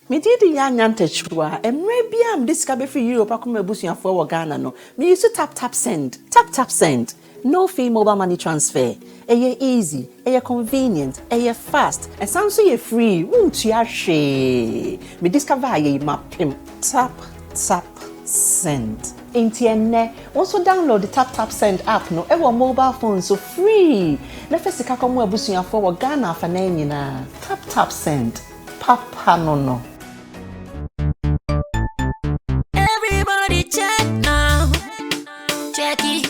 Me did young antechua, and maybe I'm discovered for Europe. I come a bushing for Ghana. No, me used to tap send. Tap send. No fee mobile money transfer. Aye easy, aye convenient, aye fast, and sounds so free. Won't you share? Me discover aye map him. Tap send. Intienne. Also download the tap send app. No, ever mobile phone so free. Never see kakomo bushing for Ghana for na. Tap send. Papa no. Everybody check now. Check it.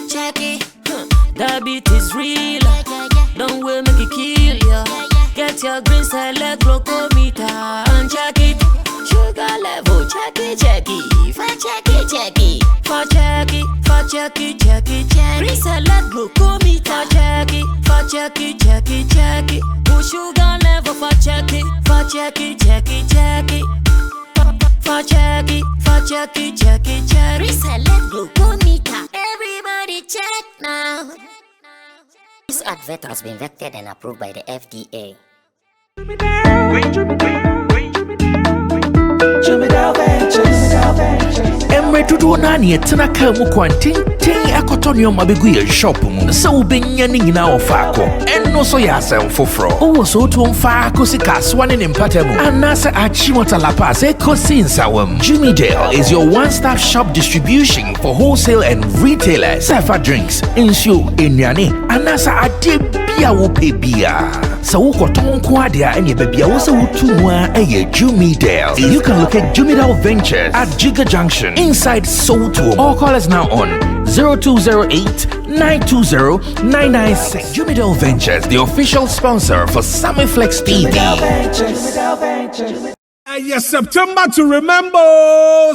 Check it. That beat is real. Don't wait, make it kill ya. Get your green select glucometer and check it. Sugar level, check it. Green select glucometer, check it. Sugar level, check it. Reselect glucometer. Everybody check now. This advert has been vetted and approved by the FDA. Emre tudo nani etena ka mu kwantin akotonyo mabegu ye shop mu se ubenya ni nyina ofako enno so ya asem foforo owo so to mfa ko sika swane ne mpatamu anasa achimota lapa se kosi nsawam. Jimmy Dale is your one-stop shop distribution for wholesale and retailers. Safa drinks, insure, enyane, anasa ade bia wo pe bia. So wo koton ko ade a ene bia wo se wutu a eye Jimmy Dale. You can locate Jimmy Dale Ventures at Giga Junction inside Soto. All call us now on 0208-920-996. Jimmy Dale Ventures, the official sponsor for Sammy Flex TV. Yes, September to remember. A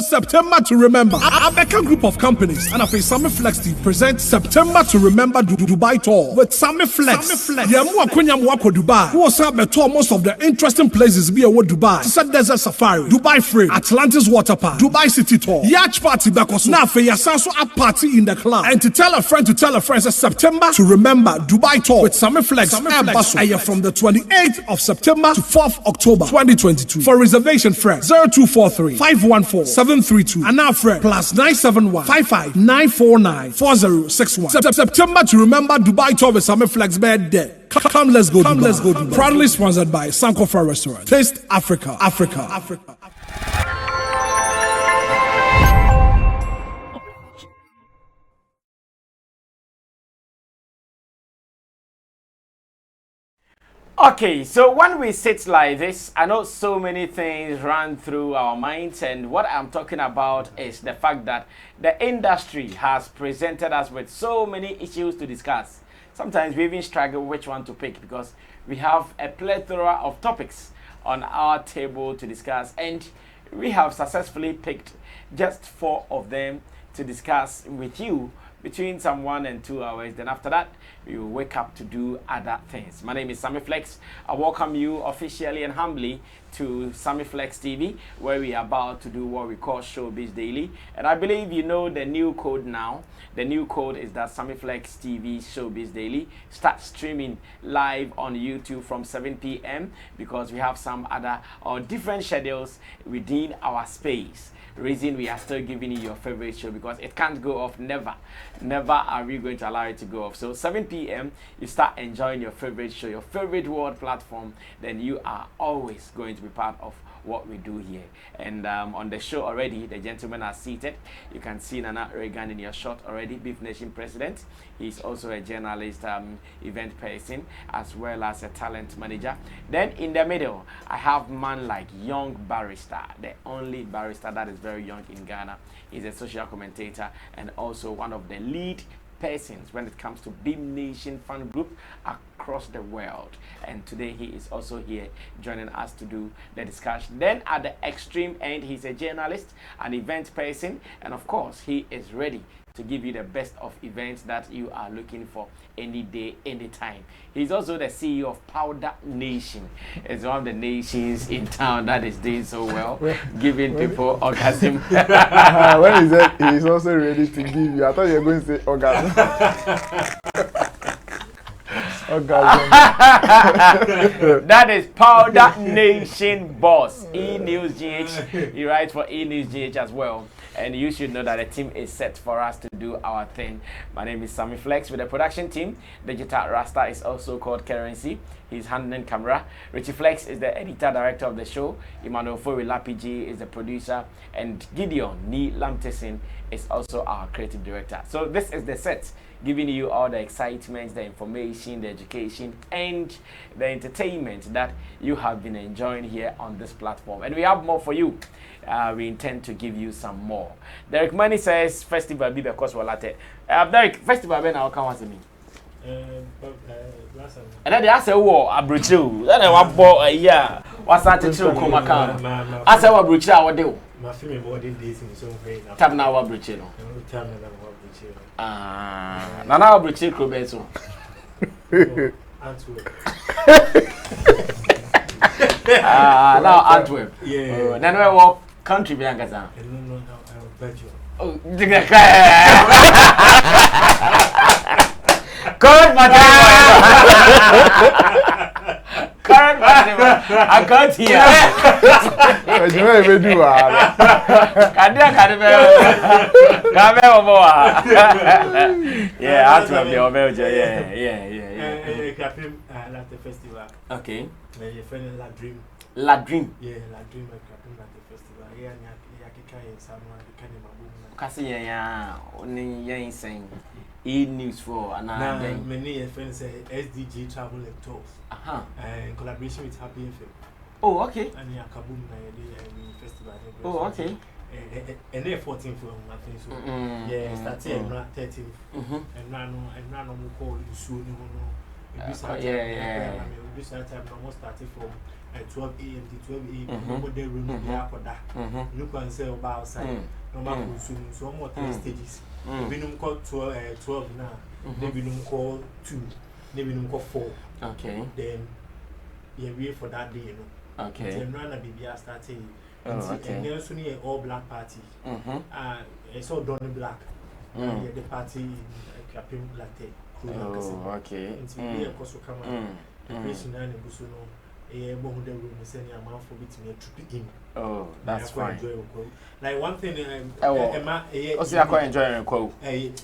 Becca group of companies and a Sammy Flex TV presents September to Remember Dubai tour with Sammy Flex. Yamu Dubai. Who was have tour most of the interesting places be away Dubai. Set Desert Safari, Dubai Free, Atlantis Water Park, Dubai City Tour, Yacht Party Bekos. Now for Yasanso a party in the club. And to tell a friend it's September to Remember Dubai tour with Sammy Flex. From the 28th of September to 4th October 2022. For reservation friend 0243-514-732 and now friend +971-55-949-4061. September to Remember Dubai tour with Sammy Flex bed there. Come let's go Dubai. Proudly sponsored by Sankofa Restaurant. Taste Africa. Okay, so when we sit like this, I know so many things run through our minds, and what I'm talking about is the fact that the industry has presented us with so many issues to discuss. Sometimes we even struggle which one to pick because we have a plethora of topics on our table to discuss, and we have successfully picked just 4 of them to discuss with you between some 1 and 2 hours. Then after that, we will wake up to do other things. My name is Sammy Flex. I welcome you officially and humbly to Sammy Flex TV, where we are about to do what we call Showbiz Daily. And I believe you know the new code now. The new code is that Sammy Flex TV Showbiz Daily starts streaming live on YouTube from 7 p.m. because we have some other or different schedules within our space. Reason we are still giving you your favorite show because it can't go off. Never are we going to allow it to go off. So 7 p.m. you start enjoying your favorite show, your favorite world platform, then you are always going to be part of what we do here. And on the show already, the gentlemen are seated. You can see Nana Reagan in your shot already, Beef Nation president. He's also a journalist, event person, as well as a talent manager. Then in the middle, I have man like Young Barrister, the only barrister that is very young in Ghana. He's a social commentator and also one of the lead persons when it comes to Beef Nation fan group across the world. And today he is also here joining us to do the discussion. Then at the extreme end, he's a journalist, an event person, and of course he is ready to give you the best of events that you are looking for any day, anytime. He's also the CEO of Powder Nation. It's one of the nations in town that is doing so well, giving people orgasm. When he said he's also ready to give you, I thought you were going to say orgasm. That is Powder Nation boss, E-News GH. He writes for E-News GH as well. And you should know that the team is set for us to do our thing. My name is Sammy Flex with the production team. Digital Rasta is also called Currency. He's handling camera. Richie Flex is the editor director of the show. Emmanuel Foy Lapiji is the producer. And Gideon Nee Lamtesin is also our creative director. So this is the set, giving you all the excitement, the information, the education, and the entertainment that you have been enjoying here on this platform. And we have more for you. We intend to give you some more. Derek Money says festival be because we're latte. Derek, festival be now come me. And then they say war abrochu. Then I bought a year. What's that to show come account? I say what abrochu I would do. My family body days in so very. Tap now abrochu no. Tap now abrochu. Ah, now abrochu krobeso. Antwerp. Now Antwerp. Yeah. Then we walk country behind us. No, Belgium. Oh, current current I got here. Yeah, Antwerp, the Belgium. Yeah. Captain at the festival. Okay. My friend La Dream. La Dream. Yeah, La Dream. Captain at the festival. Yeah, Asamoah, Kasi ya only ya saying E-News for another. Many friends say SDG Travel and Tours. In collaboration with Happy FM. Oh, okay. And ya Kaboom na festival. Oh, okay. And they're 14th from I think so. Yeah, starting on 13th. And now we call you soon. Yeah. We almost started from 12 a.m. to 12 a.m. Nobody room for that. Look and say about outside. No matter so more 3 stages. We don't call 12 now. Then we don't call 2. Then we don't call 4. Okay. Then yeah, wait for that day, you know. Okay. Then run a baby starting. And then soon a all black party. It's all done black. Yeah, the party Captain Latte. Oh, okay. It's me of course come on. The person and Busuno. Oh, that's fine. Like one thing, I quite enjoying a quote.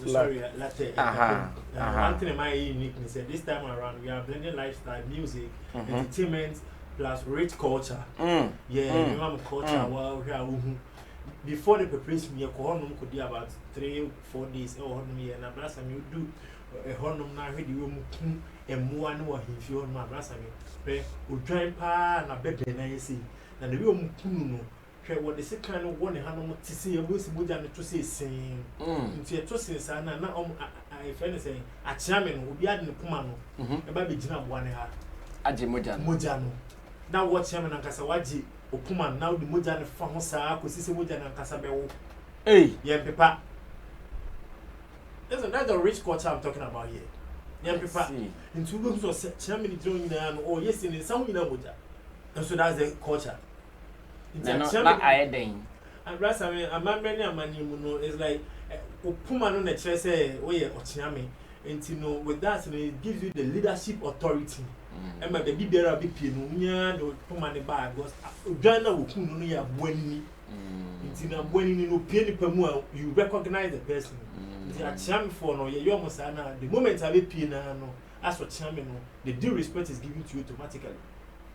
Sorry, latte. One thing, my uniqueness this time around, we are blending lifestyle, music, entertainment, plus rich culture. Yeah, you have culture. Well, before the preparation, we could be about 3-4 days. Oh, me and Abrasa, you do a honum now, and more and more if you want my brother. We drive pa na bebe na yesi na the way mukunu no hwe what the second one hanom to see a bosi moja no to say sin nti to sin sa na I friend say a chairman obi ade ne kuma no e ba be gina boa ne ha age moja no na what chairman ankasa waji okuma now the moja ne fa ho sa ko sisi moja na ankasa be wo ye pepa. That's the rich culture I'm talking about here. Yeah, people. In 2 rooms or chairman doing them, or yes, in some in Abuja. And so that's the culture. It's not I ding. And Brass, I mean, a man, many a man, you know, is like Puma on the chair say, oh, yeah, or Chiami. And you know, with that, it gives you the leadership authority. And my baby bear a big piano, no Puma the bag was Ghana Wukunia Bueni. It's in a Bueni no penny per more, you recognize the person. A charm for no, you almost the moment I be piano, as for charming, the due respect is given to you automatically.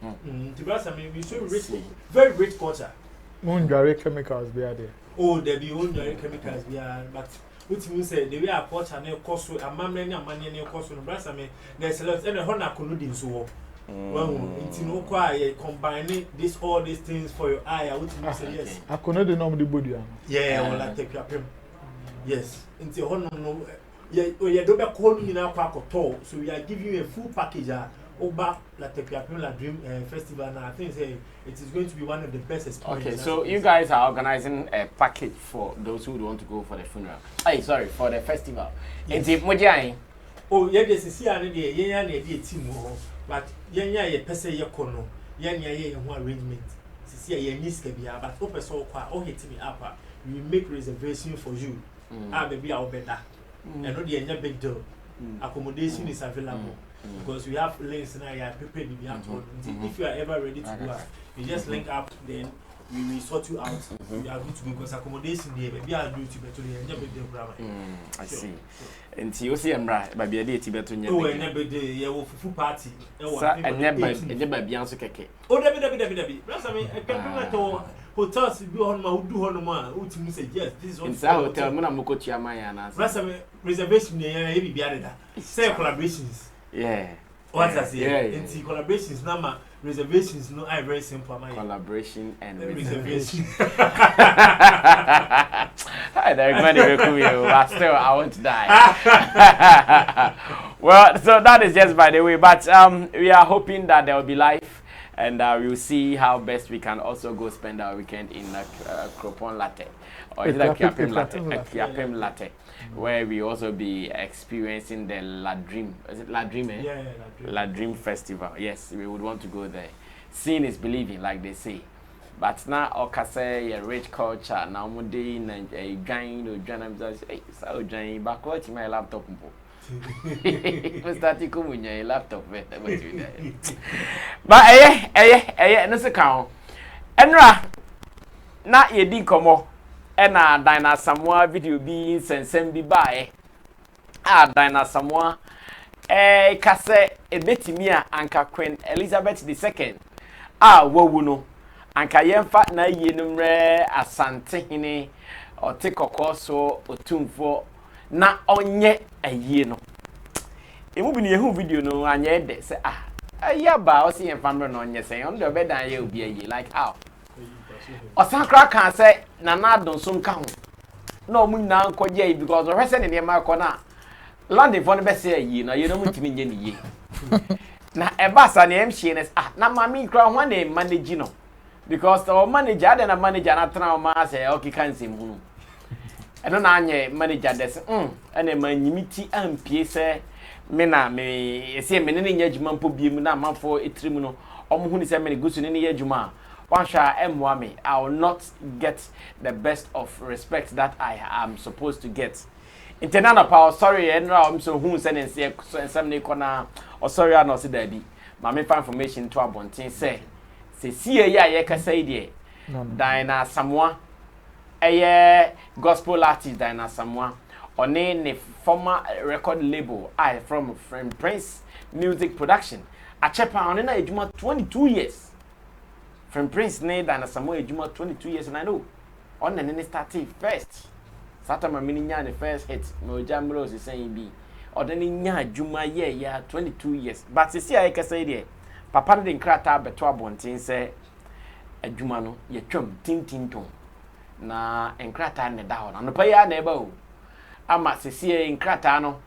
To us, I mean, we so rich, very rich culture. Own direct chemicals be there. Oh, there be own direct chemicals be but what you say, the way our culture and cost a man and money and your cost on the brass, I mean, there's a lot and a honor couldn't so. Well, it's no quiet combining this all these things for your eye. I would say yes. I couldn't know the body. Yeah, I will like take your yes, into your honor. Yeah, don't be calling me now, so we are giving you a full package. Over La Dream Festival, and I think it is going to be one of the best experiences. Okay, so you guys are organizing a package for those who want to go for the funeral. Hey, sorry, for the festival. Yes. Oh, yeah, there's a team, but yeah, person ya kono, arrangement. But open so hit me up. We make reservation for you. Baby, I'll better. And no, the big deal. Accommodation is available. because we have links now. You are prepared. You have to. If you are ever ready to go, you just link up. Then we will sort you out. You are good to go because accommodation there. Maybe I'll do it to the I see. And you see, I'm right. But be a day to better. Oh, and never day. You will full party. And never Beyonce cake. Oh, Debbie. That's I mean, I can't go hotels. You on my do on my who to say yes. This is inside hotel. Mona Mokotia Mayana. That's a reservation. Maybe be added. Say collaborations. Yeah. What I say? Yeah. Collaborations number. Reservations, no, I very simple. Collaboration and reservation. But still, I want to die. Well, so that is just by the way. But we are hoping that there will be life, and we will see how best we can also go spend our weekend in Cropon Latte, or is it a Kiapem Latte, where we also be experiencing the La Dream. Is it La Dream? Eh? Yeah, La Dream Festival. Yes, we would want to go there. Seeing is believing, like they say. But now, Okase, a rich culture, now Monday, and a gain or Janam says, hey, so Jane, back watching my laptop. Starting coming your laptop. But no account. Enra, not ye did come on. Ena Dina Samoa video beings and send be by. Dina Samoa. Kase ebetimia anka Queen Elizabeth II. Wawuno. Anka yemfa na yenumre asante hine o tekokoso otumfo na onye aye no. Emu bi ne hu video no anye de se ayaba o se yemfa mre no onye se on do be dan ye obi aye like how. Osankra kan say na adon som ka ho na omu na nkoje because o hwese ne ne ma na landing for no be say yi na ye no mutimi nye ne ye na ebasa na mchines na mami kra ho na manage no because the manager and a manager na tra ma say okay kan sim hu eno na anye manager des ene manyimiti ampie say me na me ese me ne nya adwuma mpo biem na amafo etrim no omo hu ni say me ne gusu ne ne adwuma I will not get the best of respect that I am supposed to get. Internal power, sorry, and I'm so who send and say some corner or sorry, I know see daddy. My information to a bontin say see ya can say dear. Dina Asamoah, a gospel artist Dina Asamoah, or name a former record label from Frimprince Music Production. A chapter on an age 22 years. Frimprince need and Asamoah Juma 22 years and I know. On and then started first. Satama Mininya the first hit, no Jambros is saying be. Or then in Juma 22 years. But see I can say there. Papa didn't crack up but 12 bontin say a Jumano, ye chum tin ton. Na and crata down on the pay neighbor. Ama see in cratano.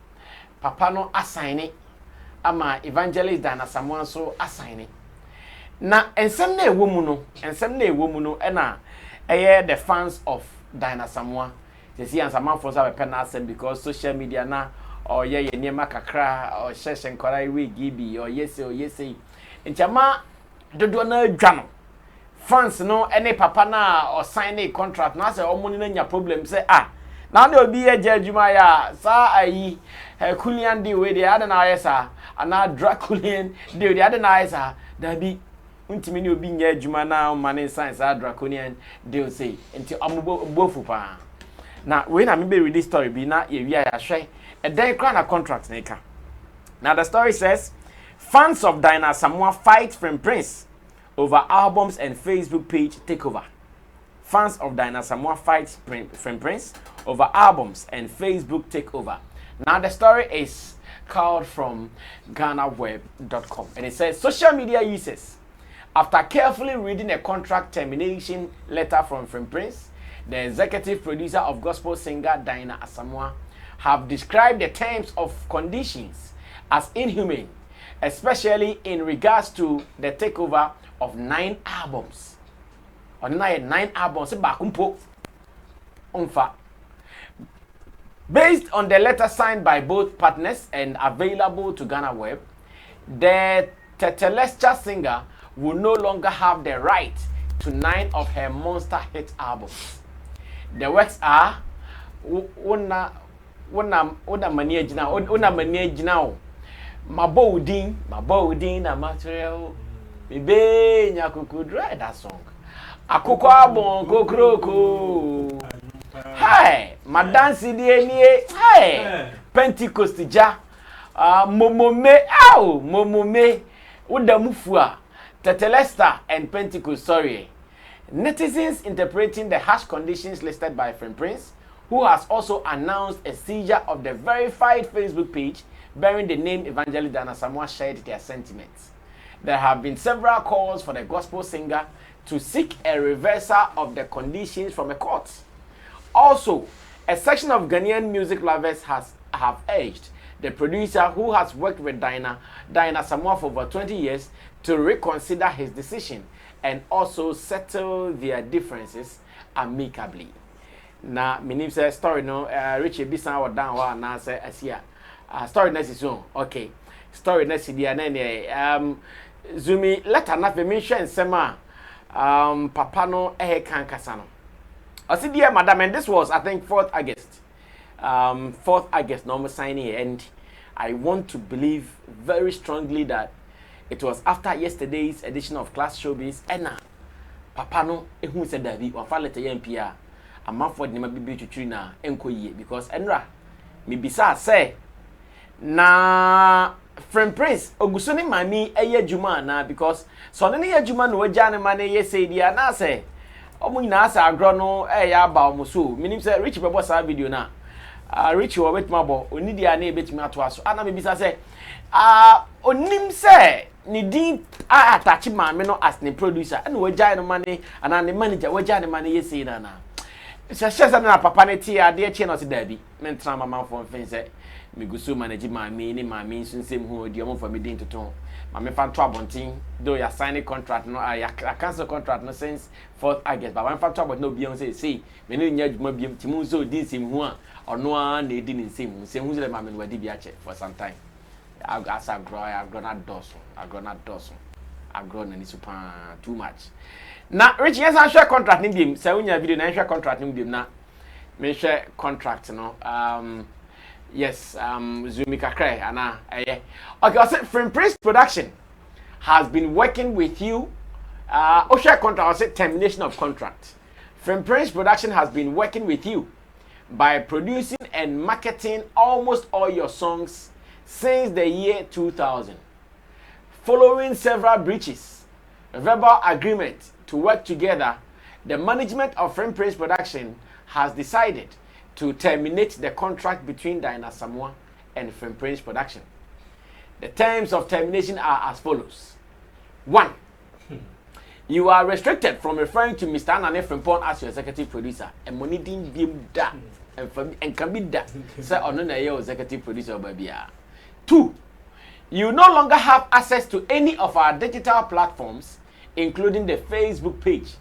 Papa no assign it. Ama evangelist Dana Samoa so assign it. Na ensem na ewo mu no na the fans of Dina Asamoah they see Asamoah for say pen asem because social media na or ye niema kakra or sheshen kwara we gibi or yes nchama dodo na adwa no fans no any papa na or sign a contract na say omo ni na nya problem say na na obi ye adwuma ya sa ayi Herculean deal we dey adana yesa ana Draculian deal dey adana yesa da bi untimi ni obi nya adwuma na mane science draconian deal say enti amubofu pa na we na me be read this story bi na ye wi ya hwe e den kra na contract na ka. Now the story says fans of Dina Asamoah fight Frimprince over albums and Facebook page takeover. Fans of Dina Asamoah fight Frimprince over albums and Facebook takeover. Now the story is called from GhanaWeb.com and it says social media users, after carefully reading a contract termination letter from Frimprince, the executive producer of gospel singer Dina Asamoah have described the terms of conditions as inhumane, especially in regards to the takeover of 9 albums. On 9 albums, based on the letter signed by both partners and available to Ghana Web, the Tetelestra singer will no longer have the right to 9 of her monster hit albums. The works are Una Mania Jinao, Mabodin na material. Bibe nyakuku dry that song. Akoko abon kokroko. Hi, madansi di enie. Hi, Pentecost ja. Momome. Udamufua. Tetelesta and Pentecost, sorry. Netizens interpreting the harsh conditions listed by Frimprince, who has also announced a seizure of the verified Facebook page bearing the name Evangelist Asamoah, shared their sentiments. There have been several calls for the gospel singer to seek a reversal of the conditions from a court. Also, a section of Ghanaian music lovers have urged the producer, who has worked with Asamoah for over 20 years, to reconsider his decision and also settle their differences amicably. Na minim say story no Richie Bisan wa down wa na say asia story na siso okay story na sidia na ne zumi letter na fe mention nsema papa no kan kasa no osidia madam, and this was I think 4th August 4th August no signing, and I want to believe very strongly that it was after yesterday's edition of Class Showbiz and papa no ehun said that we wa letter MPA a man for the maybe to na enkoye, because enra me bisa say na Frimprince ogusoni mami eye juma na, because so ne ye juma no wagya ne mane ye say dia na say omo nyina asa agro no ya ba omo so minim say Rich bebo sa video na Rich wo betima bo oni dia na betima ato aso ana me bisa say onim say ni din attach mame no as ne producer and wagya ne mane ana ne manager wagya ne mane ye say na Shasha na papa ne ti ade chi no se dabi mentra mama fo fen se migusu manage mami ni mami sunsem ho odi omo for me din toton mami fan to abontin do ya sign contract no ya cancel contract no since 4th August but one fan to abontin no bi on say me no nya adwuma bi timu so din sim ho a ono a na edi ni sim hu se le mami no wadi bi ache for some time asa grow na doso agro na ni super too much. Na Rich, yes, I share contract in them. So when you video, I share contract in them. Na me share contract, no. Yes, Zumika Cray, Anna. Okay, I said Frimprince Production has been working with you. Share contract. I said termination of contract. Frimprince Production has been working with you by producing and marketing almost all your songs since the year 2000. Following several breaches, a verbal agreement to work together, the management of Frimprince Production has decided to terminate the contract between Asamoah and Frimprince Production. The terms of termination are as follows. 1. You are restricted from referring to Mr. Anane Frimpon as your executive producer. And money didn't be that. And can be that. Say, your executive producer, baby. 2. You no longer have access to any of our digital platforms, including the Facebook page,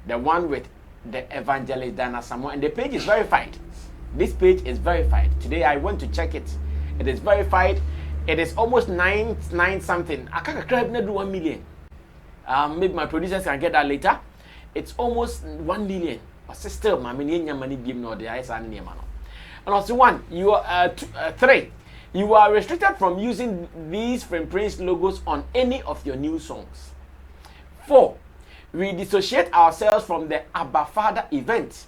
the one with the Evangelist Asamoah, and the page is verified. This page is verified. Today I went to check it. It is verified. It is almost 9 something. I can't do 1 million. Maybe my producers can get that later. It's almost 1 million. But still, my money beam no the eyes and name. And also 3. You are restricted from using these Frimprince logos on any of your new songs. 4. We dissociate ourselves from the Abba Father event,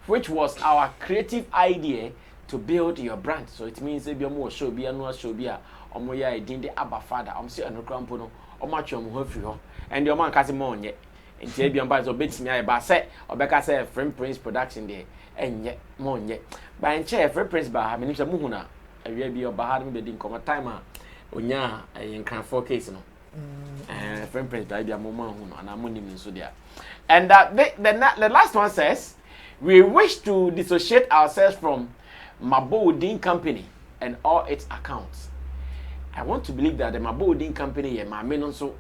which was our creative idea to build your brand. So it means if you're more show be no show be a omoya idin the Abba Father. I'm say anokrampo no omatcho mo hafiri ho. And your man kase mo onye. Nti e biamba so betimi aye ba say obeka say Frimprince Production there enye mo onye. Ba nche Frimprince ba ha menim say muhu na awia bi oba ha me be din komo time a onya enkan 4 case no. Frimprince by the moment and I'm money so there. And the last one says, we wish to dissociate ourselves from Mabodin Company and all its accounts. I want to believe that the Mabodin Company, my main also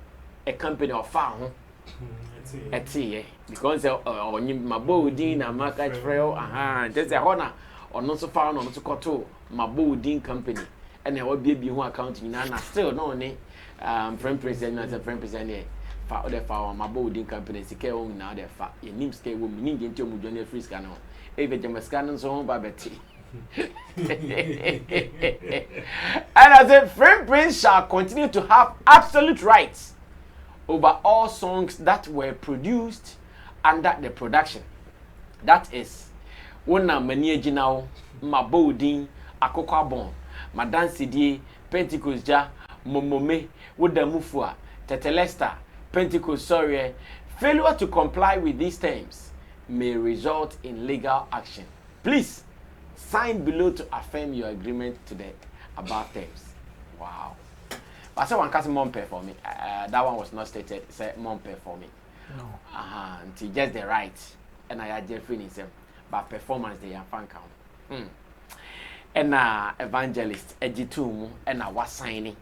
a company of farm. Because Mabodin and market trail, there's a honor or not so far on to Koto Mabodin Company. And I will be who account in Nana still no name. Frimprince and as a Frimprince for the for Mabodin Company, Sike own now the fa, your name scale will mean into Mujonia free scanner. If it was scanning so by Betty. And I said, Frimprince shall continue to have absolute rights over all songs that were produced under the production. That is, Wona Mani Now, Mabodin, Akokabon, Madansidie, Pentecost Ja, Momome, Wodamufua, Tetelesta, Pentecost Sorry. Failure to comply with these terms may result in legal action. Please sign below to affirm your agreement to the above terms. Wow. But I said one cast mom pay for me. That one was not stated. It said mom pay for me. No. Until just the right. And I had Jeffrey in them. But performance they are fan count. And evangelist Ejitum and I was signing.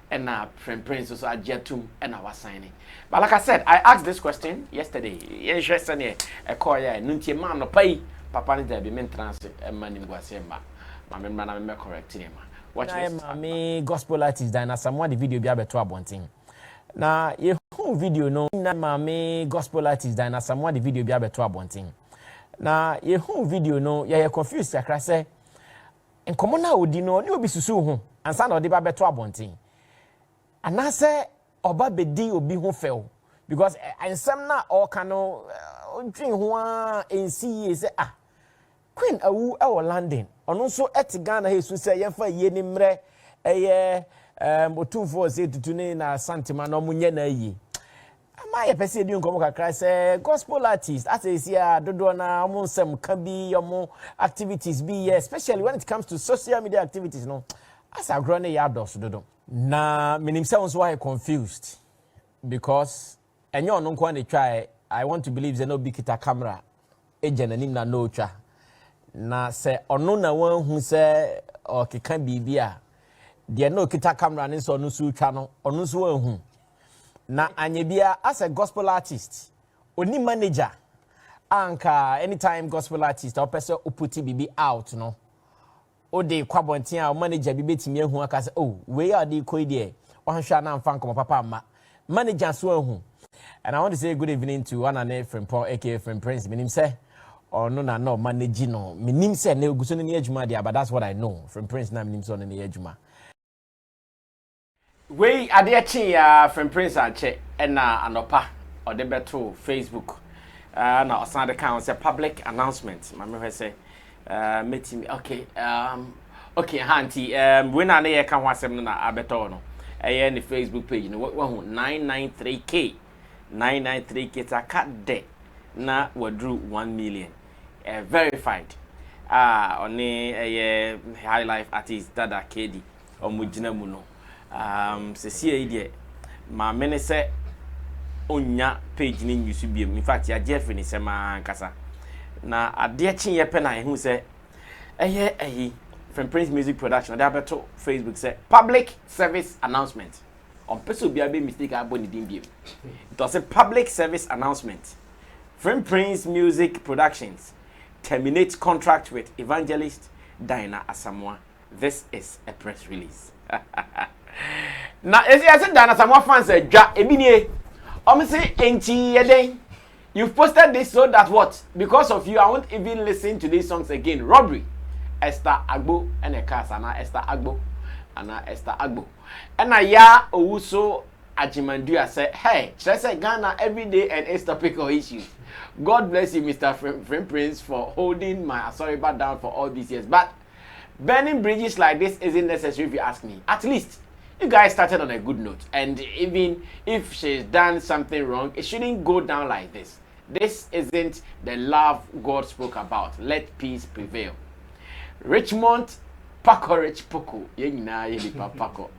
And Frimprince also Ajetum and I was signing. But like I said, I asked this question yesterday. Yesterday, a call ya nunti man no pay. Papa ni there be maintenance and money was him. My man me correct him. Watch this. Me gospel artist dan Asamoah the video be abeto abonten. Na ye who video no na me gospel artist dan Asamoah the video be abeto abonten. Na ye who video no ye confused akra say enkomo na odi no ni obi susu ho ansa na odi ba beto abonten. Anase oba bedi obi ho fel because ensem na all kano dream ho ensi say Queen awu e wo London ono so etigana he su say yemfa ye ni mre eye otumfo say tutune na santima no munye na yi ama ye pese di nkomo kakra say gospel artist as is here dodo na omo nsem ka bi omo activities bi especially when it comes to social media activities no as agro na ya dos dodo na minim say onso why confused because enyo no nko na try I want to believe they no big kita camera agent anim na no twa na se ono na wan hu se o keka bibia de no kita camera ne so no su twa no ono so wan hu na anye bia as a gospel artist oni manager anka anytime gospel artist or person uputi bibi out no o de kwabonten a manager bi betimi ahu aka se oh we are the koidie o hwa na mfa nkomo papa ma manager so ahu. And I want to say good evening to one and Frimprince, aka Frimprince. Minim say, or no, no, manage no. Minim say ne guso ni ejuma dia, but that's what I know. Frimprince na minim so ni ejuma. We ade achi Frimprince ache na anopa or de beto Facebook. Na osan de kan say public announcement. Mama we say meeting okay. Okay, hanti we na ye kan wasem na abeto no. Eye ni Facebook page no we hu 993k 993k taka de na wadru 1 million verified oni high life artist Dada KD omugina mu no sesi de ma mene se onya page ni nyusu biem in fact ya Jeffrey ni sema nkasa na ade chi ye pe na ehu se Frimprince music production they have to Facebook say public service announcement on person be a mistake aboni dimbiem. It was a public service announcement. Frimprince Music Productions terminate contract with evangelist Dinah Asamoah. This is a press release. Now, as I said, Dinah Asamoah fans say, "Ja, ebinie, say enchi yeden. You've posted this so that what? Because of you, I won't even listen to these songs again. Robbery, Esther Agbo, and a Kasana Esther Agbo, and Esther Agbo." And ya also Ajimanduya said, hey, should I say Ghana every day and it's topical issues. God bless you, Mr. Frimprince, for holding my Asoriba down for all these years. But burning bridges like this isn't necessary if you ask me. At least you guys started on a good note. And even if she's done something wrong, it shouldn't go down like this. This isn't the love God spoke about. Let peace prevail. Richmond Paco Rich Poco. Paco.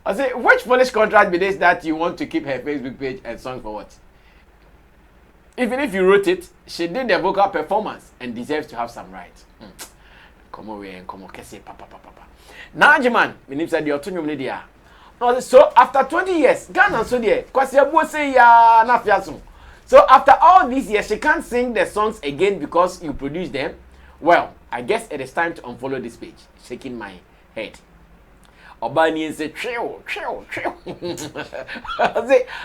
I say, which Polish contract be this that you want to keep her Facebook page and song for what? Even if you wrote it, she did the vocal performance and deserves to have some rights. Come over and come on, papa. Now, Jiman, my name said the autonomy media. So after 20 years, Ghana so there, because you say ya na fiaso. So after all these years, she can't sing the songs again because you produced them. Well, I guess it is time to unfollow this page. Shaking my head. Obani say chill.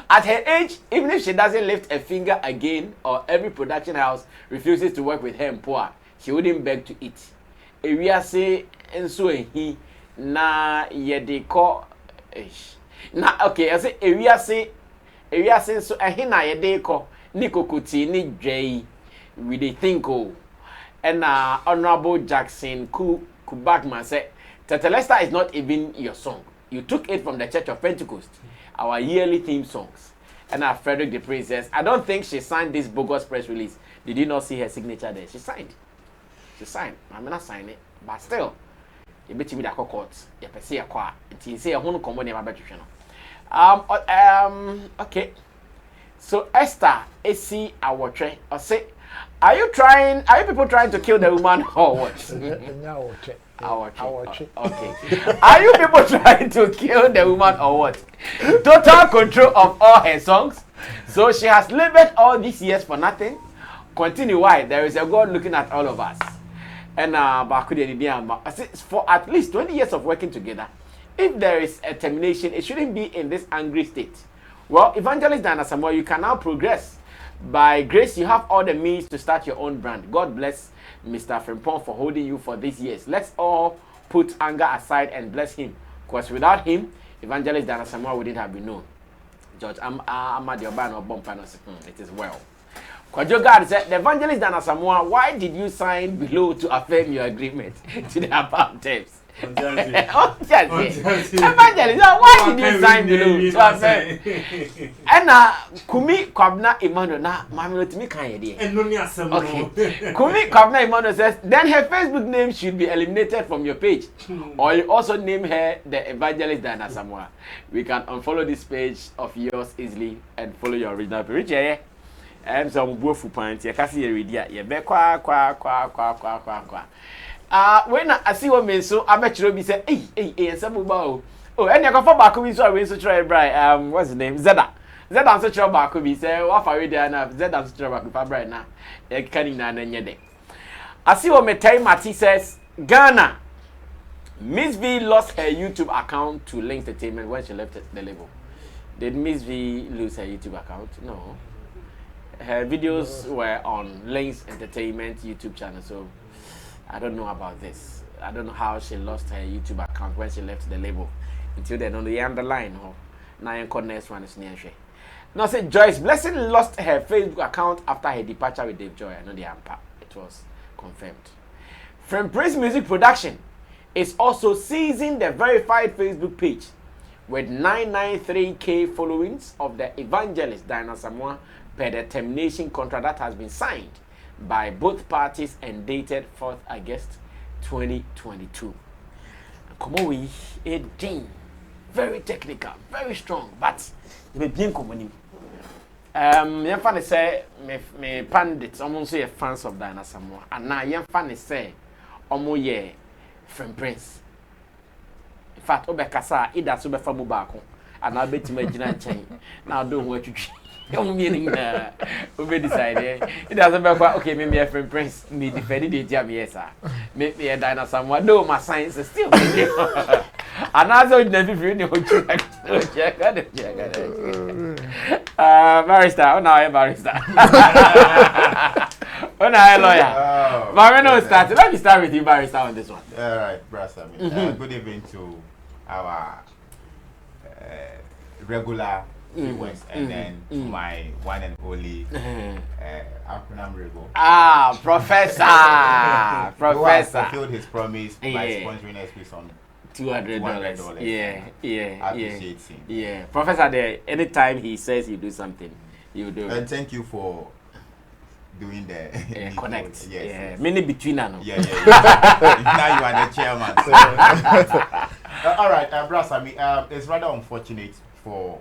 At her age, even if she doesn't lift a finger again, or every production house refuses to work with her and poor, she wouldn't beg to eat. ewiase enso ehi na yede ko na okay I say ewiase enso ehi na yede ko ni kokoti ni dwai we dey think and Honorable Jackson Kubakman said Tetelesta is not even your song. You took it from the Church of Pentecost, our yearly theme songs. And Frederick the Prince says, I don't think she signed this bogus press release. Did you not see her signature there? She signed. I'm not signing it, but still, you bet me that court. You say a qua. You say a whole common name about you. Okay. So Esther, AC, our train, or say, are you people trying to kill the woman or what? Okay. Are you people trying to kill the woman or what? Total control of all her songs. So she has lived all these years for nothing. Continue why? There is a God looking at all of us. And for at least 20 years of working together, if there is a termination, it shouldn't be in this angry state. Well, Evangelist Asamoah, you can now progress. By grace, you have all the means to start your own brand. God bless Mr. Frimprince for holding you for these years. Let's all put anger aside and bless him. Because without him, Evangelist Asamoah wouldn't have been known. George, I'm at your band or bump. It is well. Kwajo God said, the Evangelist Asamoah, why did you sign below to affirm your agreement to the above terms? Evangelist, why did you sign below to affirm? And Kumi Kwabna Emmanuel, Mammy, to me, can't you? Okay. Kumi Kwabna Emmanuel says, then her Facebook name should be eliminated from your page. Or you also name her the Evangelist Asamoah. We can unfollow this page of yours easily and follow your original page. I'm some woeful points. You can't see a reader. You be kwa. When I see what means, so I bet you be say, hey, some about. Oh, and you can fall back with so to try bright. What's the name? Zeda answer trouble back with say, what are we there now? Zeda answer trouble back with bright now. Canning na nyede. I see what Metai Mati says. Ghana. Miss V lost her YouTube account to Links Entertainment when she left the label. Did Miss V lose her YouTube account? No. Her videos were on Links Entertainment YouTube channel, so I don't know about this. I don't know how she lost her YouTube account when she left the label. Until then, on the underline, now next one is near. Now, say Joyce Blessing lost her Facebook account after her departure with Dave Joy. I know the AMPA. It was confirmed. Frimprince Music Production is also seizing the verified Facebook page with 993K followings of the Evangelist Asamoah per the termination contract that has been signed by both parties and dated 4th August 2022. Come on, very technical, very strong, but me bien common. Yan fan say me pandits almost say fans of Asamoah, and now yan fan say omo ye Frimprince. In fact, obekasa ida so be famu baako, and I bet me gina nchen. Now do what you young meaning we decided it doesn't matter. Okay, maybe a Frimprince me defended the jam, yes, sir. Maybe a Asamoah. No, my science is still another never really check. Barrister, oh now barrister. Oh now lawyer. Marino started. Let me start with you, barrister, on this one. All right, Brother. Good evening to our regular viewers, and then to my one and only acronym rebel. Professor. Professor fulfilled his promise by sponsoring us with some $200. Yeah. Appreciate him. Yeah. Professor there, anytime he says you do something, you do. And thank you for doing the connect. Yes. Many between now. Yeah. Now you are the chairman. So. All right, Brasami, it's rather unfortunate for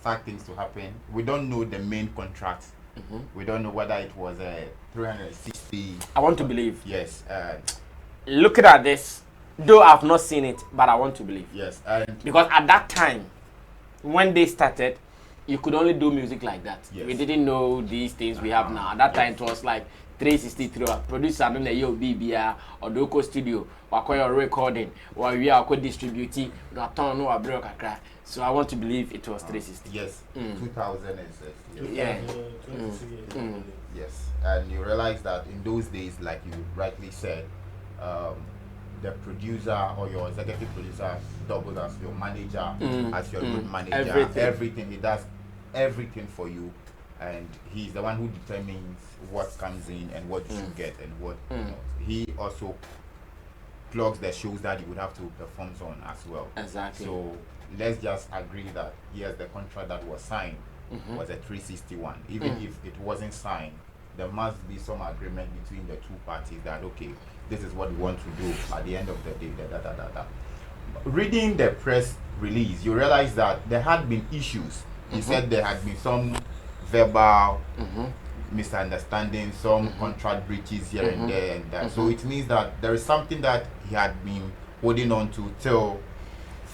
such things to happen. We don't know the main contract. We don't know whether it was a 360. I want to believe. Yes. Looking at this, though I've not seen it, but I want to believe. Yes. Because at that time, when they started, you could only do music like that. Yes. We didn't know these things we have now. At that time, it was like 363. Producer, no, yo, BBR, or Doko Studio, or recording, or we are distributing, so I want to believe it was 360. Yes. 2000 is yeah. Yes. And you realize that in those days, like you rightly said, the producer or your executive producer doubles as your manager, as your road manager, everything. He does everything for you, and he's the one who determines what comes in and what you should get and what not. He also plugs the shows that you would have to perform on as well. Exactly. So let's just agree that yes, the contract that was signed was a 361. Even if it wasn't signed, there must be some agreement between the two parties that okay, this is what we want to do at the end of the day. Reading the press release, you realize that there had been issues. He said there had been some verbal misunderstandings, some contract breaches here and there and that. So it means that there is something that he had been holding on to till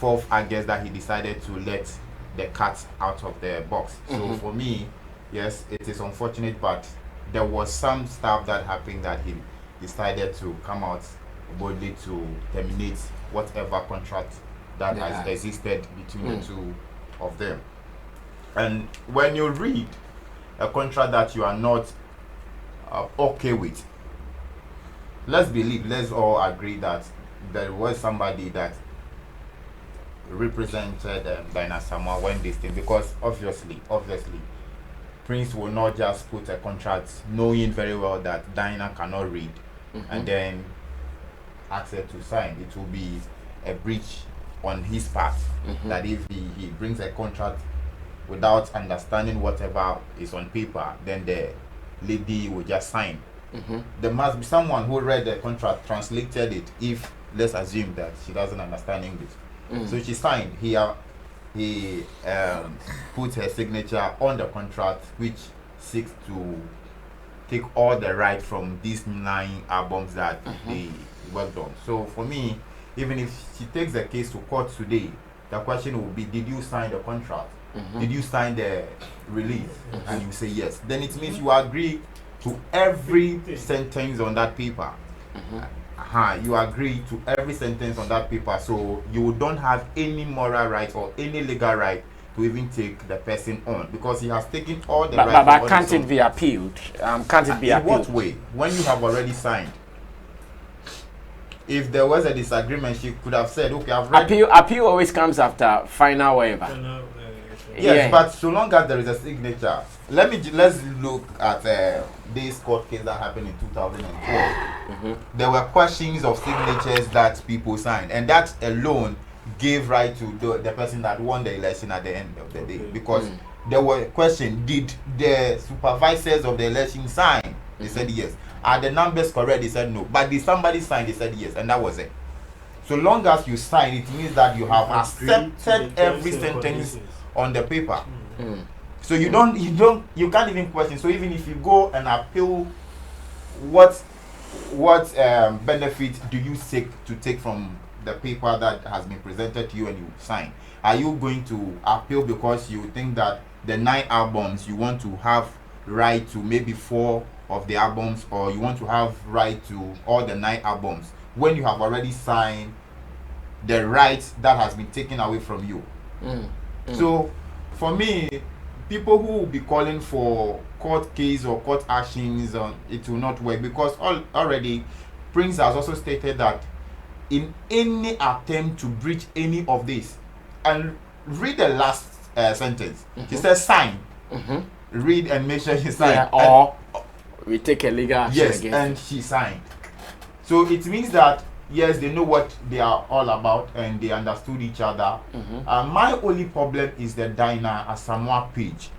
4th August that he decided to let the cat out of the box. So for me, yes, it is unfortunate, but there was some stuff that happened that he decided to come out boldly to terminate whatever contract that has existed between the two of them. And when you read a contract that you are not okay with, let's all agree that there was somebody that represented Asamoah when this thing, because obviously Prince will not just put a contract knowing very well that Diana cannot read and then ask her to sign. It will be a breach on his part that if he brings a contract without understanding whatever is on paper, then the lady will just sign. There must be someone who read the contract, translated it, if let's assume that she doesn't understand English. So she signed. He put her signature on the contract, which seeks to take all the right from these 9 albums that they worked on. So for me, even if she takes the case to court today, the question will be, did you sign the contract? Did you sign the release? And you say yes. Then it means you agree to every sentence on that paper. You agree to every sentence on that paper, so you don't have any moral right or any legal right to even take the person on, because he has taken all the rights. But can't it be appealed? Can't it be appealed? In what way? When you have already signed. If there was a disagreement, she could have said, okay, I've read. Appeal always comes after final waiver. Yes, but so long as there is a signature. Let's look at this court case that happened in 2012. There were questions of signatures that people signed, and that alone gave right to the person that won the election at the end of the day, because there were questions: did the supervisors of the election sign? They said yes. Are the numbers correct? They said no. But did somebody sign? They said yes, and that was it. So long as you sign, it means that you have accepted every sentence on the paper. So you can't even question. So even if you go and appeal, what benefit do you seek to take from the paper that has been presented to you and you sign? Are you going to appeal because you think that the 9 albums you want to have right to maybe 4 of the albums, or you want to have right to all the 9 albums when you have already signed the rights that has been taken away from you? So for me, people who will be calling for court case or court actions, it will not work, because already Prince has also stated that in any attempt to breach any of this, and read the last sentence, he says sign. Read and make sure he signed. Or we take a legal action against and she signed. So it means that yes, they know what they are all about and they understood each other. My only problem is the Diana Asamoah page,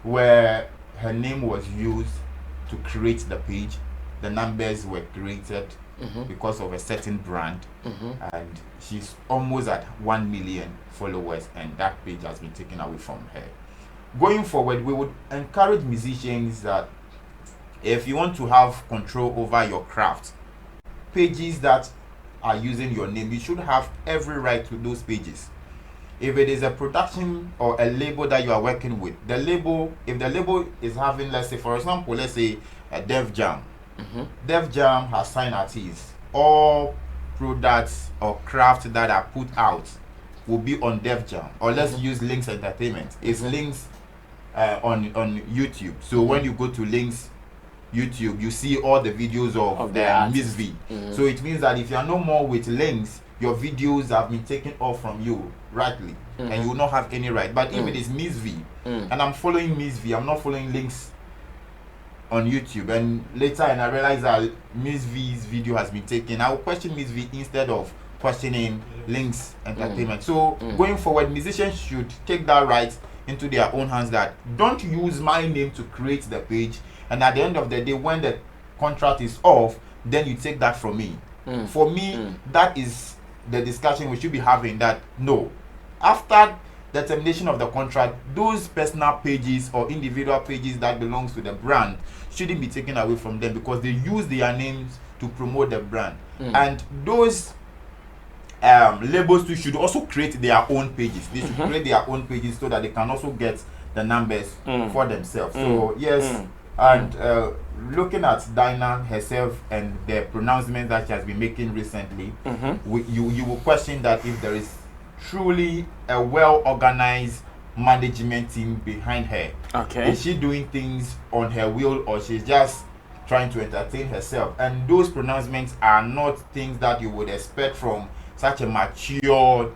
where her name was used to create the page. The numbers were created because of a certain brand, and she's almost at 1 million followers, and that page has been taken away from her. Going forward, we would encourage musicians that if you want to have control over your craft, pages that are using your name, you should have every right to those pages. If it is a production or a label that you are working with, the label, if the label is having, let's say, for example, let's say a Def Jam. Def Jam has signed artists. All products or craft that are put out will be on Def Jam. Or let's use Links Entertainment. It's Links on YouTube. So when you go to Links YouTube, you see all the videos of Miss V. So it means that if you are no more with links, your videos have been taken off from you rightly, and you will not have any right. But if it is Miss V, and I'm following Miss V, I'm not following links on YouTube, and later and I realize that Miss V's video has been taken, I will question Miss V instead of questioning Links Entertainment. So going forward, musicians should take that right into their own hands, that don't use my name to create the page, and at the end of the day, when the contract is off, then you take that from me. For me, that is the discussion we should be having, that no, after the termination of the contract, those personal pages or individual pages that belongs to the brand shouldn't be taken away from them, because they use their names to promote the brand. And those labels too should also create their own pages. They should create their own pages so that they can also get the numbers for themselves. So yes, and looking at Dinah herself and the pronouncements that she has been making recently, you will question that if there is truly a well-organized management team behind her. Okay, is she doing things on her will, or she's just trying to entertain herself? And those pronouncements are not things that you would expect from such a mature,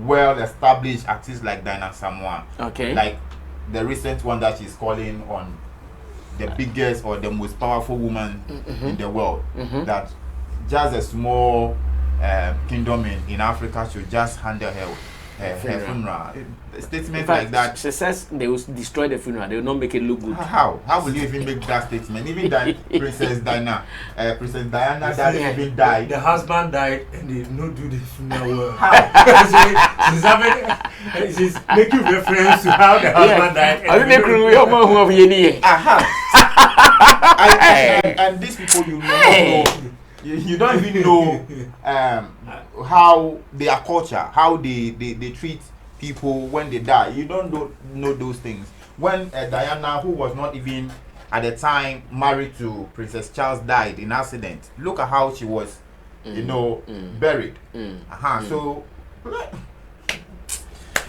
well-established artist like Dinah Asamoah. Okay, like the recent one that she's calling on the biggest or the most powerful woman in the world, that just a small kingdom in Africa should just handle her funeral. Statements like that. She says they will destroy the funeral. They will not make it look good. How will you even make that statement? Even that Princess Diana that even died. The husband died and they not do the funeral. How? she's making reference to how the husband died. And these people, you don't even know how their culture, how they treat people when they die. You don't know those things. When Diana, who was not even at the time married to Princess Charles, died in accident, look at how she was, buried. So,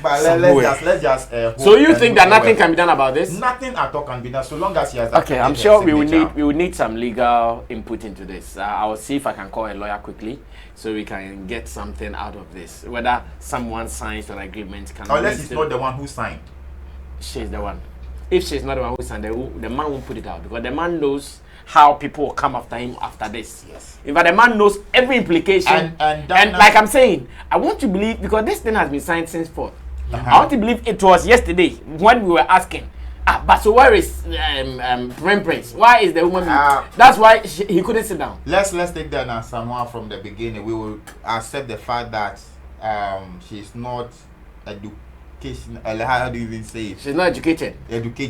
but let's just. So you think that nothing can be done about this? Nothing at all can be done, so long as she has. Okay, I'm sure we will need some legal input into this. I will see if I can call a lawyer quickly, so we can get something out of this. Whether someone signs an agreement, unless it's not the one who signed. She's the one. If she's not the one who signed, the man won't put it out, because the man knows how people will come after him after this. Yes. In fact, the man knows every implication. And like I'm saying, I want to believe, because this thing has been signed since 4th. I want to believe it was yesterday when we were asking, but so where is Frimprince? Why is the woman? That's why he couldn't sit down. Let's take that as someone from the beginning. We will accept the fact that she's not education. How do you even say it? She's not educated.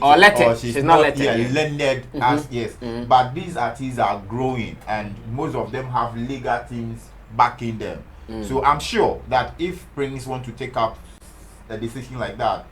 Or lettered. Or she's not learned as yes. But these artists are growing, and most of them have legal teams backing them. So I'm sure that if Prince want to take up a decision like that,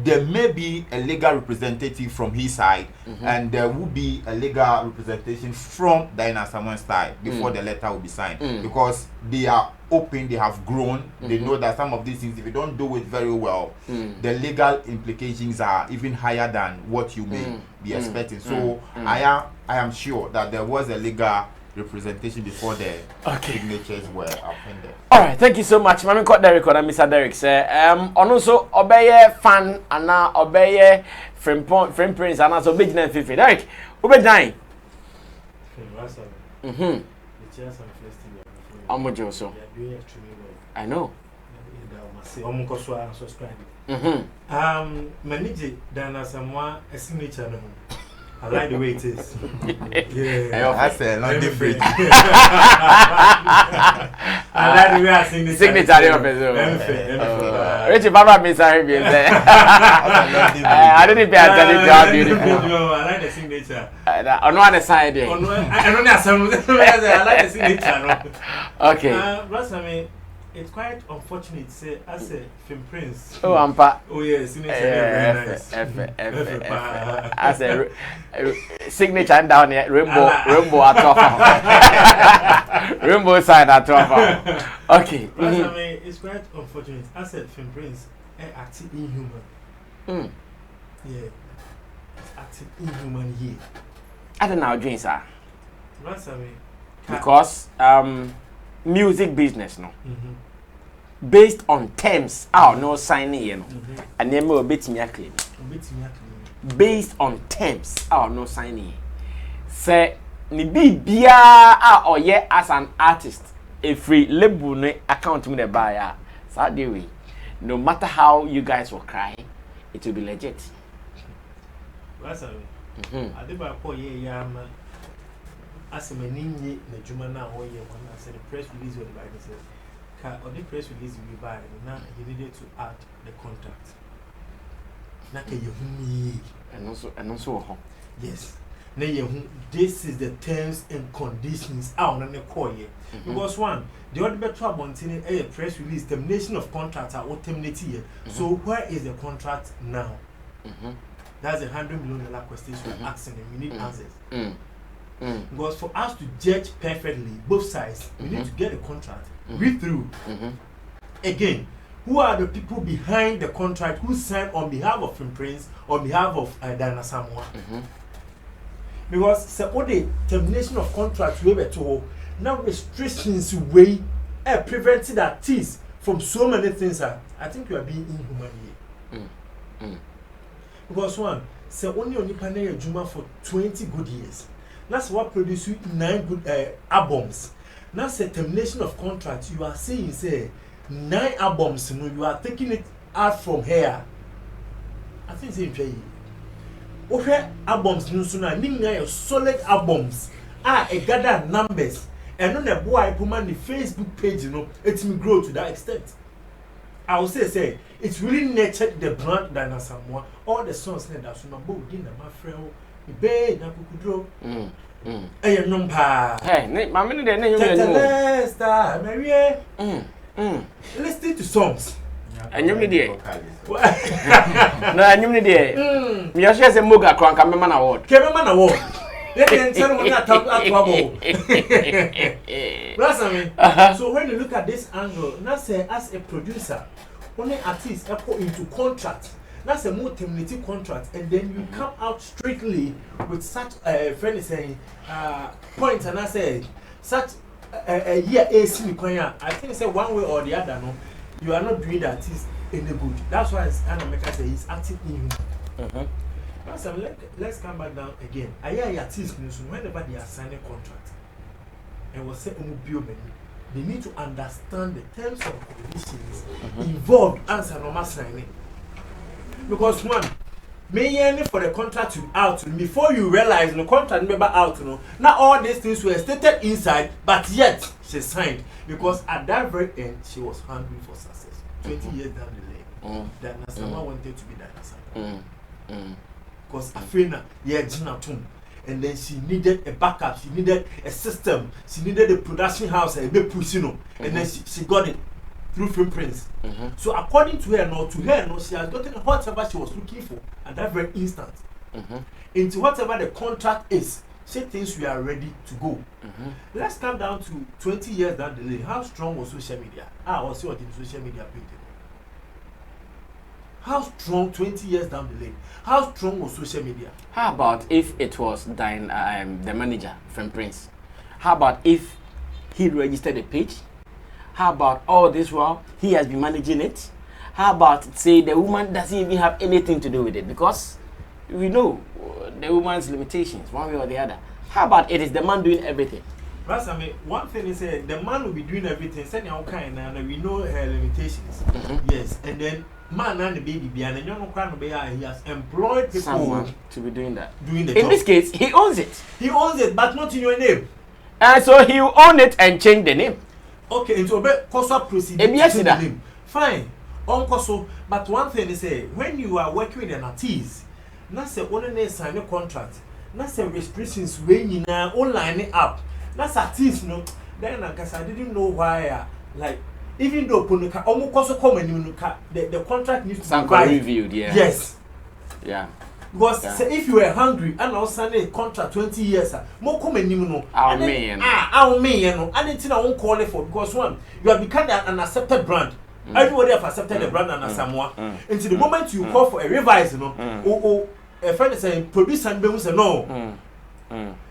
there may be a legal representative from his side, and there will be a legal representation from Dinah Asamoah's side before the letter will be signed, because they are open, they have grown, they know that some of these things, if you don't do it very well, the legal implications are even higher than what you may be expecting. So I am sure that there was a legal representation before the signatures were appended. All right, thank you so much. Mami called Derek or Mr. Derek say also obey fan and now obey Frimprince and also big name Fifi. Derek, obey dying. I know. Manage Dinah Asamoah a signature. I like the way it is. Yeah, that's a long difference. I like the way I sing the signature of it. Richie Papa Miss Harry. I didn't pay attention to how beautiful. I like the signature. On one side, I like the signature. Okay. Last time, it's quite unfortunate, say, as a Frimprince. Oh, Ampa. Oh, yeah, signature. Nice. As a signature down here, rainbow at top. Rainbow side at top. Okay. Last time, it's quite unfortunate. As a Frimprince, acting inhuman. Yeah, it's acting inhuman here. I don't know dreams are. Sammy. Because music business no. Based on terms, no signing, you know. And then a bit me claim. Based on terms, no signing. Say ni bia or yeah as an artist, a free label no account me the buyer. So that way, no matter how you guys will cry, it will be legit. I did by poor as a meaning the Jumana or year one, I said the press release when by the or the press release you buy, now you needed to add the contract. And also, yes. This is the terms and conditions out on the core year. Because one, the other better about a press release, termination of contracts are terminated here. So where is the contract now? That's $100 million question we're asking and we need answers. Because for us to judge perfectly both sides, we need to get a contract, read through. Again, who are the people behind the contract who signed on behalf of Frimprince, on behalf of Asamoah? Because all the termination of contract we were told, now restrictions way prevented artists from so many things. I think we are being inhuman here. Because one, say only panel Juma for 20 good years. That's what produced 9 good albums. Now, say termination of contract, you are saying, say 9 albums, you know, you are taking it out from here. I think it's in okay, albums, no sooner, meaning solid albums. A gather numbers, and on a boy, put on the Facebook page, you know, it's me grow to that extent. I will say, it's really nurtured the brand than Asamoah. All the songs that so my boy dinner, my friend. Hey, my minute, listen to songs. And you need it. No, and you need it. We are just a Moga Crank and Man Award. Cameraman Award. Let me tell you what I so when you look at this angle, now say as a producer, only artists are put into contract. That's a more terminated contract, and then you come out strictly with such a friend saying point, and I say such a year AC. I think say one way or the other, no, you are not doing the artist any good. That's why Anna Meka say he's acting in you. Let's come back down again. I hear artists whenever they are signing a contract, and will say they need to understand the terms and conditions involved as a normal signing. Because one, may for the contract to be out before you realize the contract member out, you know. Now all these things were stated inside, but yet she signed because at that very end she was hungry for success. 20 years down the lane, that Asamoah wanted to be that because Afena, and then she needed a backup, she needed a system, she needed a production house, a big pusino, and then she got it through Frimprince. So according to her, she has gotten whatever she was looking for at that very instant. Into whatever the contract is, she thinks we are ready to go. Let's come down to 20 years down the lane. How strong was social media? I was what in social media painted. How strong 20 years down the lane? How strong was social media? How about if it was the manager, Frimprince? How about if he registered a page? How about all this while he has been managing it? How about say the woman doesn't even have anything to do with it because we know the woman's limitations one way or the other. How about it is the man doing everything? Right, I mean, one thing is the man will be doing everything. Saying all kind and we know her limitations. Yes, and then man and the baby behind and you know he has employed people someone to be doing that. Doing the in job. This case, he owns it. He owns it, but not in your name. And so he will own it and change the name. Okay, into a cost proceeding. Fine. So, but one thing is when you are working with an artist, not say only sign a contract, not say restrictions when you now online it up. That's artist, no. Then I didn't know why like even though Punuka almost come and the contract needs to be reviewed, yeah. Yes. Yeah. Because say if you were hungry and now sign a contract 20 years, more come and you know. I'll me, you know. And it's I won't call it for because one, you have become an accepted brand. Everybody have accepted the brand and Asamoah. Until the moment you call for a revise, you know, a friend is saying produce and say no.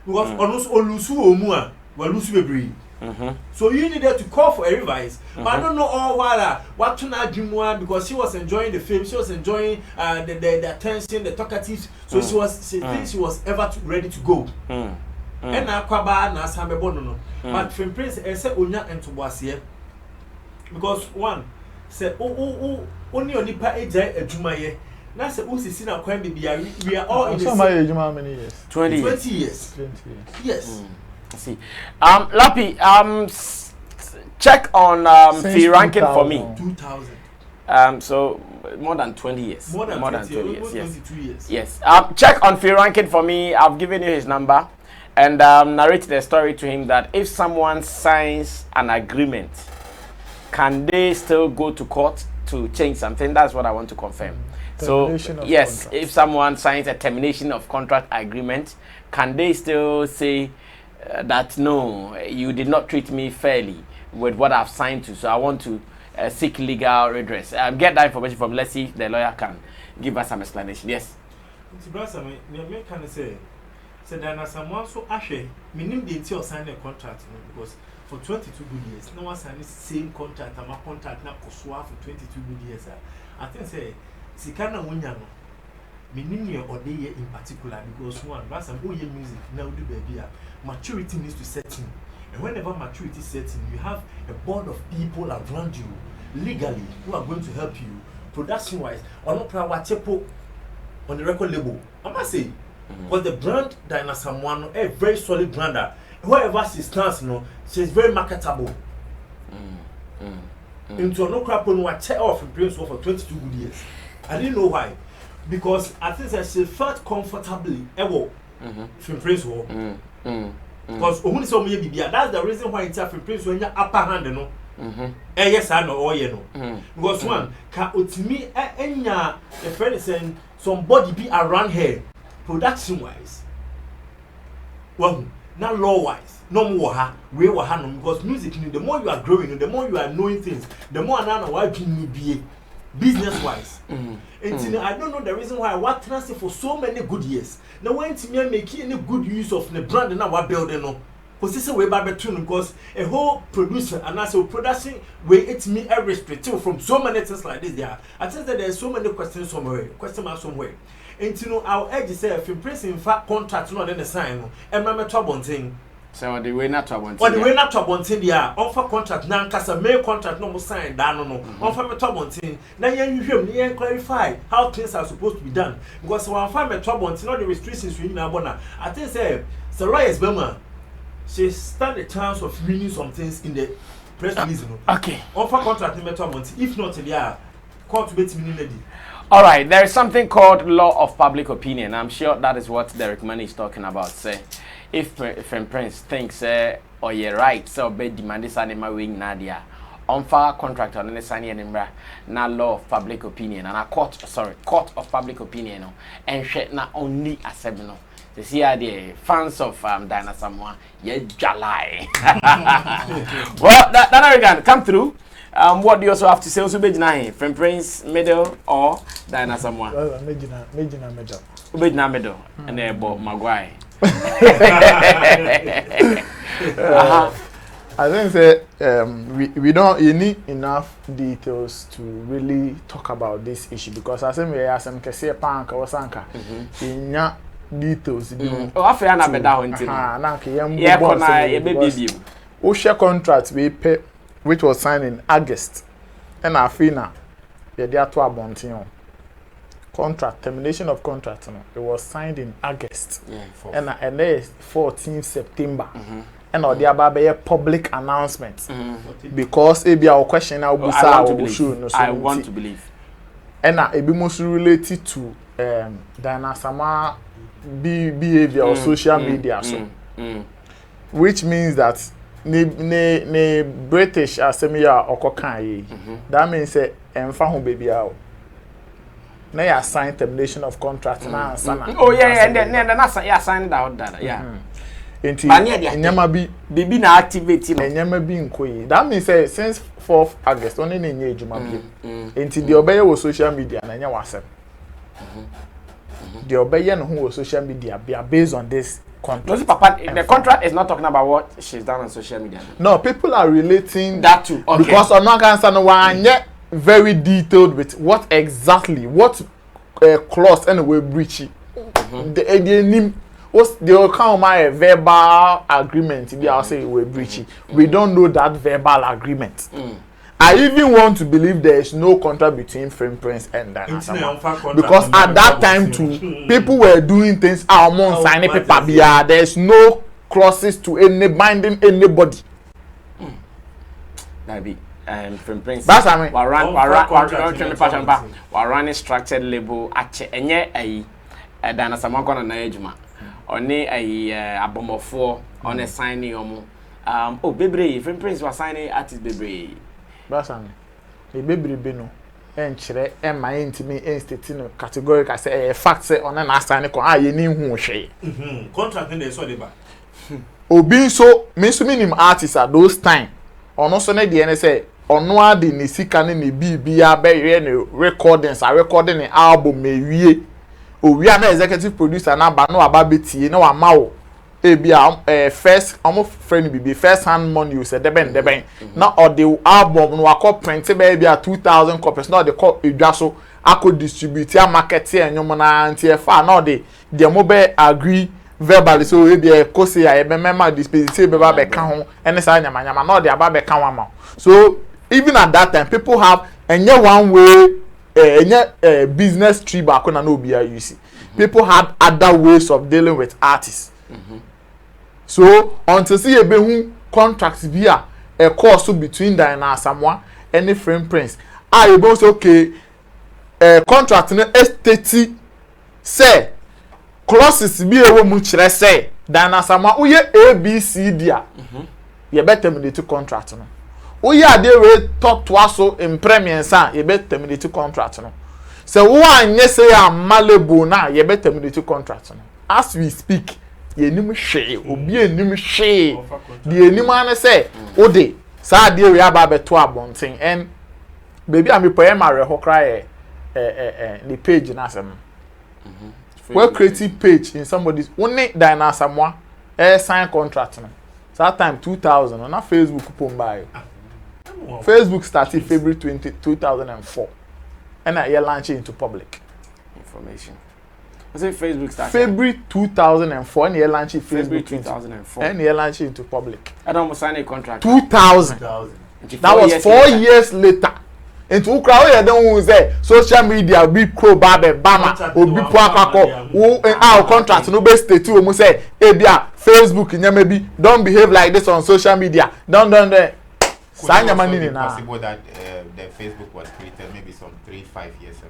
Because almost olusu omua, walusu bebre. So you needed to call for a revise. But I don't know all what to now Jimwa because she was enjoying the fame, she was enjoying the attention, the talkatives. So she thinks she was ever ready to go. And now Kwaba na Sammy Bono. But Frimprince said Unya and Tobasia. Because one said, only on the pa age a Jumaye. Now say Usi now crime baby. We are all in the same. How many years? 20 years. 20 years. Yes. See, Lappy, check on fee ranking for me. 2000. So more than 20 years. More than 20 years. Yes. 22 years. Yes. Check on fee ranking for me. I've given you his number, and narrate the story to him that if someone signs an agreement, can they still go to court to change something? That's what I want to confirm. So yes, if someone signs a termination of contract agreement, can they still say that no, you did not treat me fairly with what I've signed to, so I want to seek legal redress? Get that information from, let's see if the lawyer can give us some explanation. Yes. Me can say that Asamoah so ashe minim the until sign a contract because for 22 good years no one signed the same contract and my contract na koswa for 22 good years. I think say sikana wunya no minim ye odeye in particular because one Brasa oye music now do baby maturity needs to set in, and whenever maturity sets in, you have a board of people around you legally who are going to help you production wise or not on the record label. I must say because the brand Asamoah a very solid brander. Wherever she stands, she's very marketable. Into no crap on what check off Frimprince for 22 good years. I didn't know why. Because I think that she felt comfortably Frimprince war. Because that's the reason why it's a Frimprince when you're upper hand, yes, I know, or you know. Because one, can me a friend is saying somebody be around here, production wise. Well, not law wise, no more we were handling because music, the more you are growing, the more you are knowing things, the more I know why you be business wise. And I don't know the reason why I worked for so many good years. Now when to me making any good use of the brand and our building because this is way back between because a whole producer and as a production way it's me a restrictive from so many things like this there. I think that there's so many questions somewhere, question marks somewhere. And our edge say if Frimprince in fact contract not then sign and my trouble thing. So the way not to want. Or the way not to want there. Offer contract now, cause a main contract no more signed down no. Offer me trouble thing. Now you hear me clarify how things are supposed to be done. Because when I find me trouble thing, not the restrictions we now bona. I think say Sarah is Bema. She stand the chance of winning some things in the press release. Okay. Offer contract no trouble if not there. Court to bet me ready. All right, there is something called law of public opinion. I'm sure that is what Derek Money is talking about. Say, if Frimprince thinks, or you're right, so be demand this animal wing Nadia, on fire contract on the sunny and na law of public opinion and a court of public opinion, and shit not only a seminal. The CID fans of Asamoah, ye jalai. Well, that again come through. What do you also have to say? Also, Frimprince middle or Asamoah? Medina middle. Medina middle, and then Bob Maguire. I think that we don't need enough details to really talk about this issue because as we are some kese panka or sanka inya details. Oh, I feel na beda ho nti. Na ke yam yeah, kona e be bibim. O share contract we pay which was signed in August. And I feel now ye dey ato abontin. Contract termination of contract it was signed in August. Yeah, and there 14 September. And or there be a public announcement because it be our question now I want to believe. And it be mostly related to Asamoah behavior or social media which means that ne British Asamoah okokan that means say emfa ho baby out na ya sign termination of contract na sana. Oh yeah, and then na signed out that yeah. Enti nyama bi bibi na activate no nyama bi nkoyi that means say since 4th August only na nye ejuma bi enti the obey wo social media na nya WhatsApp the obey no who social media be based on this contract. Papa, the contract is not talking about what she's done on social media. No, people are relating that to because on one cancer no one yet very detailed with what exactly what clause anyway breachy. The account my verbal agreement be I say we breachy. We don't know that verbal agreement. I even want to believe there is no contract between Frimprince and Asamoah. Because at that time too, people were doing things among signing paper. There's no clauses to any binding anybody. Maybe Frimprince. That's I mean. Run structured label at enye a Asamoah gonna na ejuma. Oni abomofo on a signing oh bebre Frimprince was signing artist bebre. Basan the baby no enkyere ema intimi instate no categorical say fact say on na assign ko aye ni hu hwe contract dey so dey ba obi so me so minim artists at those time ono so na de say ono ade ni sika ne bibia be ye ne recordings a recording the album mewie owi na executive producer na ba no aba betie na wa mawo first almost friend be first hand money you said deben now or the album no akọ print be 2000 copies now they call edwaso akọ distribute ya market here nyom na anti fa now they mobile agree verbally so we be ko say ya be member dispute be ba be ka ho ene sa nyama now they aba be ka wa so even at that time people have enye one way business tree back na no be you see people had other ways of dealing with artists. So until see a behu contracts via a course between Asamoah and the Frimprince. I go say okay contract no estate say clauses be a woman chere say Asamoah uye ABCD a ye better terminate contract no. Uye ade we talk to us so in premiums ye better terminate contract no. So one yes say am malleable na ye better terminate contract no. As we speak yenim hwe obi enim hwe the enim an say ode sa de we aba beto abonten and baby am poem mare ho cry the page na asem we create page in somebody's only Asamoah sign contract no that time 2000 on Facebook pon buy Facebook started February 2004 and I launch it into public information. I say Facebook started February 2004 and he launched it February 2004 and he launched it into public. I don't sign a contract. 2000. That was 4 years later. And to crowd you don't say social media be crow babe bama or be poakako who our contract no be state to almost say ebia Facebook maybe don't behave like this on social media. Don't sign your money now. Possible that the Facebook was created maybe some 3-5 years ago.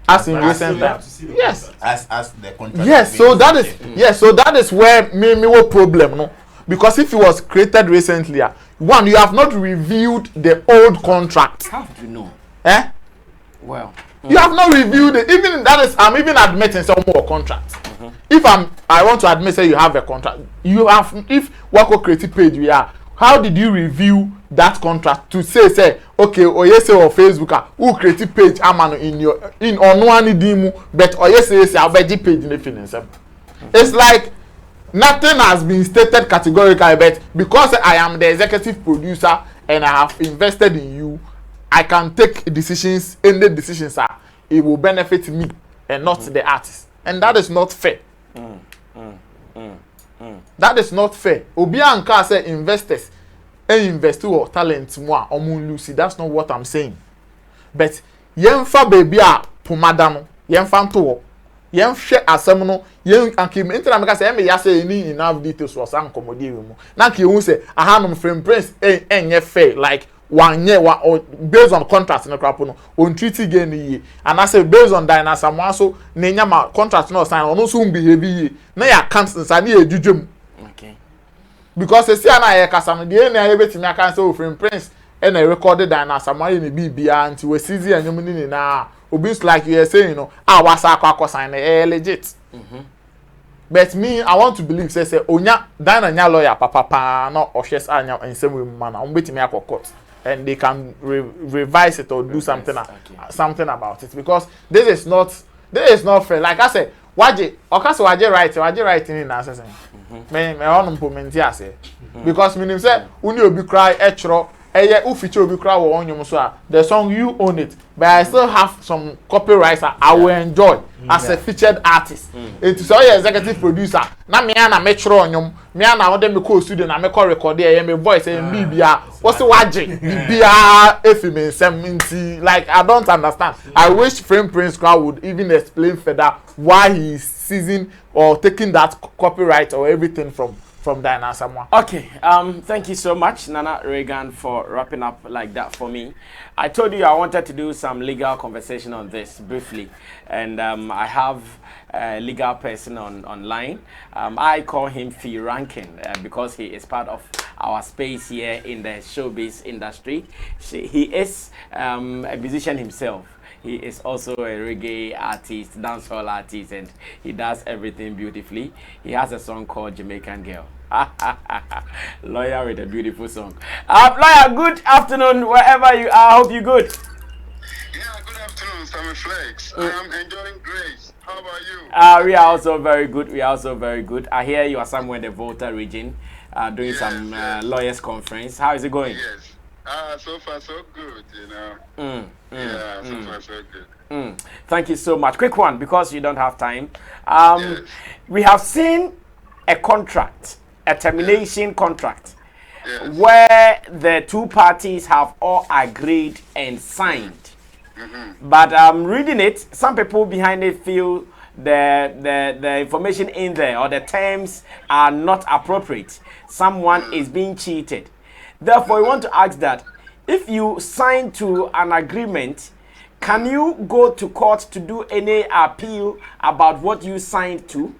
As in recent times, yes. As the contract. Yes, so that is so that is where me what problem no, because if it was created recently, one you have not reviewed the old contract. How do you know? Well, you have not reviewed it. Even that is, I'm even admitting some more contracts. If I want to admit say you have a contract, you have. If Wako creative page we are, how did you review that contract to say okay oyese or Facebook who create page amano in on one dimu but oyese abeji page in the finance. It's like nothing has been stated categorically, but because I am the executive producer and I have invested in you, I can take decisions. Any decisions it will benefit me and not the artist, and that is not fair. That is not fair. Obianka say investors invest or talent more or lose. That's not what I'm saying. But yemfa baby a pomada no yemfa nto yemhwe asem no yen ankem entra meka say me ya say ni enough details was ankomodi we mu na ke hu say ahanom Frimprince enye fair like one year based on contract no crap no on treaty again yi and I say based on Asamoah so nenya ma contract no sign ono so behave yi na ya cancel sa na edwudwem. Okay. Because the CNI kasa no de na ebetimi aka say Frimprince and I recorded Asamoah in bibia until we see anyum ni na obis like you are saying wasa akwa sign legit. But me I want to believe say onya nya lawyer papa no ohwes anya ensem we man na betimi akwa court and they can revise it or do something about it, because this This is not fair. Like I said, waje writing in answer. Me on implement say because meaning say uni obi cry echro eye ufiche obi cry wo onyum so the song you own it, but I still have some copyrights I will enjoy as a featured artist. It is all executive producer. Na me na me chro onyum me na wo dem me studio na me call record here me voice and bibia what's waje bibia efime nsem like I don't understand. I wish Frimprince crowd would even explain further why he is seizing or taking that copyright or everything from Asamoah. Okay, thank you so much, Nana Reagan, for wrapping up like that for me. I told you I wanted to do some legal conversation on this briefly, and I have a legal person online. I call him Fee Rankin because he is part of our space here in the showbiz industry. He is a musician himself. He is also a reggae artist, dancehall artist, and he does everything beautifully. He has a song called Jamaican Girl. Lawyer with a beautiful song. Lawyer, good afternoon, wherever you are. I hope you're good. Yeah, good afternoon, Sammy Flex. I am enjoying grace. How about you? We are also very good. We are also very good. I hear you are somewhere in the Volta region doing some lawyers conference. How is it going? Yes. So far so good, you know. So far so good. Thank you so much. Quick one, because you don't have time. We have seen a contract, a termination contract, where the two parties have all agreed and signed. But reading it, some people behind it feel the information in there or the terms are not appropriate. Someone is being cheated. Therefore, we want to ask that if you sign to an agreement, can you go to court to do any appeal about what you signed to?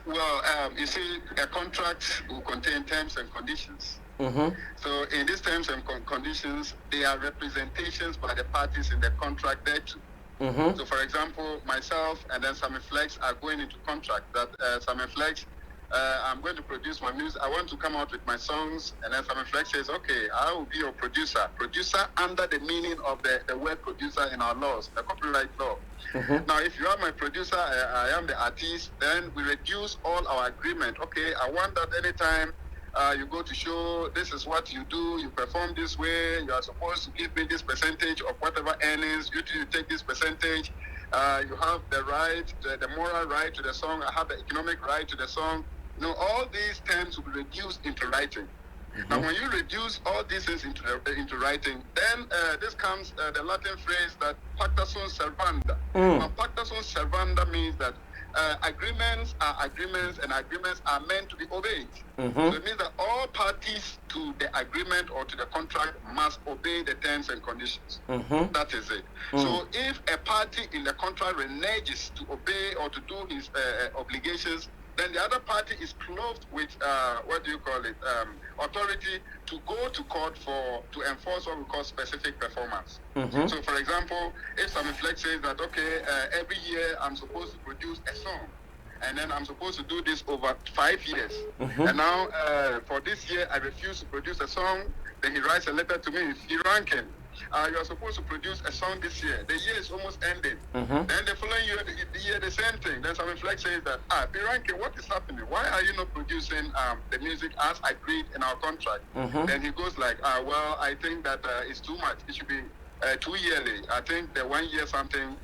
Well, you see, a contract will contain terms and conditions. So in these terms and conditions, there are representations by the parties in the contract there too. So for example, myself and then Sammy Flex are going into contract that Sammy Flex, I'm going to produce my music. I want to come out with my songs, and then Sammy Flex says, okay, I will be your producer. Producer under the meaning of the word producer in our laws, the copyright law. Now, if you are my producer, I am the artist, then we reduce all our agreement. Okay, I want that anytime you go to show, this is what you do, you perform this way, you are supposed to give me this percentage of whatever earnings, you take this percentage. You have the right, the moral right to the song, I have the economic right to the song. You know, all these terms will be reduced into writing. Now, when you reduce all these things into writing, then this comes the Latin phrase that pacta sunt servanda. Now, pacta sunt servanda means that agreements are agreements, and agreements are meant to be obeyed. So it means that all parties to the agreement or to the contract must obey the terms and conditions. That is it. So if a party in the contract reneges to obey or to do his obligations, then the other party is clothed with authority to go to court to enforce what we call specific performance. So for example, if Sammy Flex says that okay, every year I'm supposed to produce a song, and then I'm supposed to do this over 5 years, and now for this year I refuse to produce a song, then he writes a letter to me, Fee Rankin. You are supposed to produce a song this year. The year is almost ending. Then the following year, the same thing. Then Sammy Flex says that, Fee Rankin, what is happening? Why are you not producing the music as agreed in our contract? Then he goes like, well, I think that it's too much. It should be 2 yearly. I think the 1 year something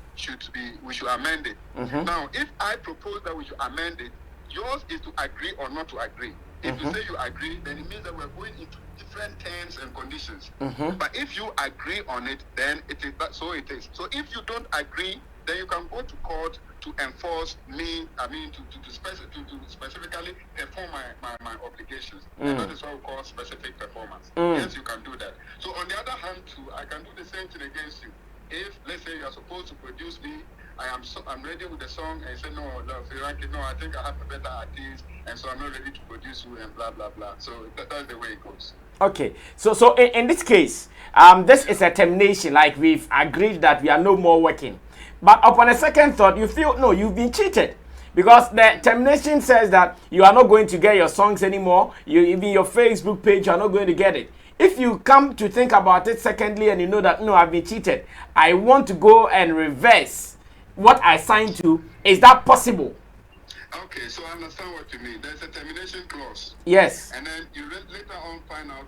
we should amend it. Now, if I propose that we should amend it, yours is to agree or not to agree. If you say you agree, then it means that we're going into different terms and conditions. But if you agree on it, then it is that, so it is. So if you don't agree, then you can go to court to enforce me, to specifically perform my obligations. And that is what we call specific performance. Yes, you can do that. So on the other hand too, I can do the same thing against you. If, let's say, you are supposed to produce me, I'm ready with the song, and you say, no, Fee Rankin, no, I think I have a better artist, and so I'm not ready to produce you, and blah, blah, blah. So that's the way it goes. Okay, so in this case, this is a termination, like we've agreed that we are no more working. But upon a second thought, you feel, no, you've been cheated. Because the termination says that you are not going to get your songs anymore, even your Facebook page, you are not going to get it. If you come to think about it secondly and you know that, no, I've been cheated, I want to go and reverse what I signed to. Is that possible? Okay, so I understand what you mean. There's a termination clause. Yes. And then you later on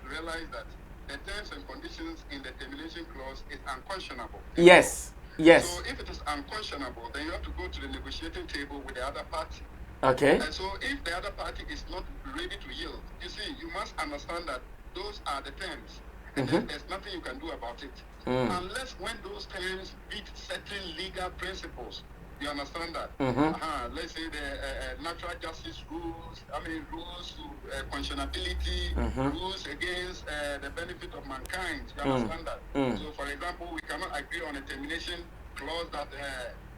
realize that the terms and conditions in the termination clause is unconscionable. Yes. Yes. So if it is unconscionable, then you have to go to the negotiating table with the other party. Okay. And so if the other party is not ready to yield, you see, you must understand that those are the terms. And then there's nothing you can do about it. Unless when those terms meet certain legal principles. You understand that? Let's say the natural justice rules, rules to conscionability, rules against the benefit of mankind. You understand that? So, for example, we cannot agree on a termination clause that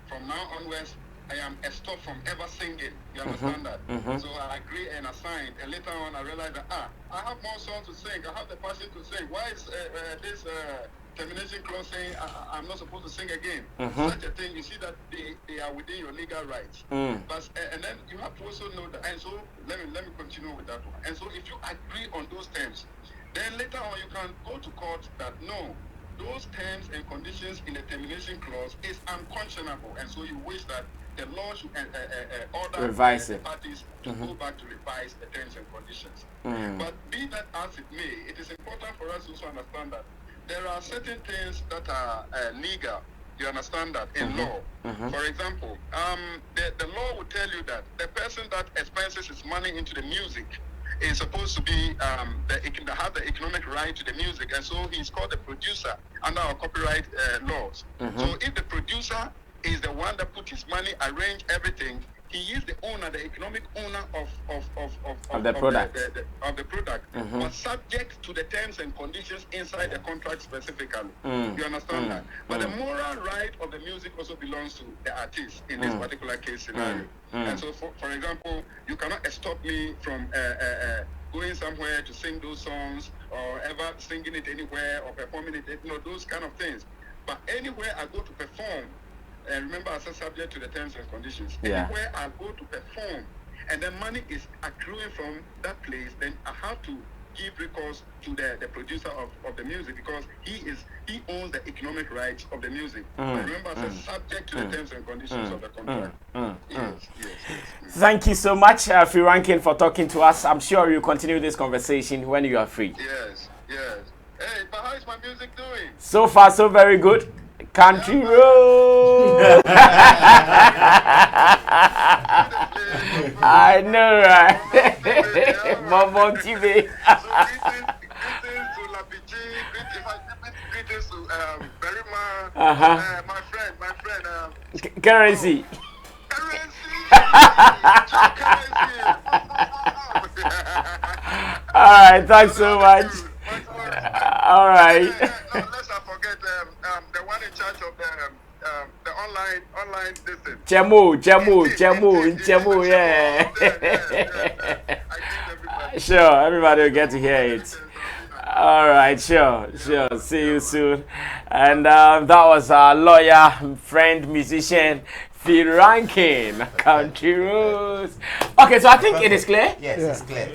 from now onwards, I am stopped from ever singing. You understand that? So I agree and assign. And later on, I realize that, I have more songs to sing. I have the passion to sing. Why is this termination clause saying I'm not supposed to sing again? Such a thing, you see that they are within your legal rights. But and then you have to also know that. And so let me continue with that one. And so if you agree on those terms, then later on you can go to court that no, those terms and conditions in the termination clause is unconscionable, and so you wish that the law should order the parties to go back to revise the terms and conditions. But be that as it may, it is important for us to also understand that there are certain things that are legal. You understand that in law. For example, the law will tell you that the person that expenses his money into the music is supposed to be have the economic right to the music, and so he's called the producer under our copyright laws. So if the producer is the one that put his money, arrange everything, he is the owner, the economic owner of the product. Of the product, but subject to the terms and conditions inside the contract specifically. You understand that? But the moral right of the music also belongs to the artist in this particular case scenario. And so, for example, you cannot stop me from going somewhere to sing those songs or ever singing it anywhere or performing it, those kind of things. But anywhere I go to perform, and remember, I said subject to the terms and conditions. Anywhere I go to perform, and the money is accruing from that place, then I have to give recourse to the producer of the music, because he owns the economic rights of the music. But remember, I said subject to the terms and conditions of the contract. Yes. Thank you so much, Frimprince, for talking to us. I'm sure you'll continue this conversation when you are free. Yes. Hey, but how is my music doing? So far, so very good. Country road. I know, right? Mama TV. Greetings to Berima, my friend. Currency. All right, thanks so much. All right. Let's not forget the one in charge of the online distance. Chemo, yeah. Sure, everybody will get to hear it. All right, sure. See you soon. And that was our lawyer, friend, musician, Frimprince, Country Rules. Okay, so I think it is clear. Yes, it's clear.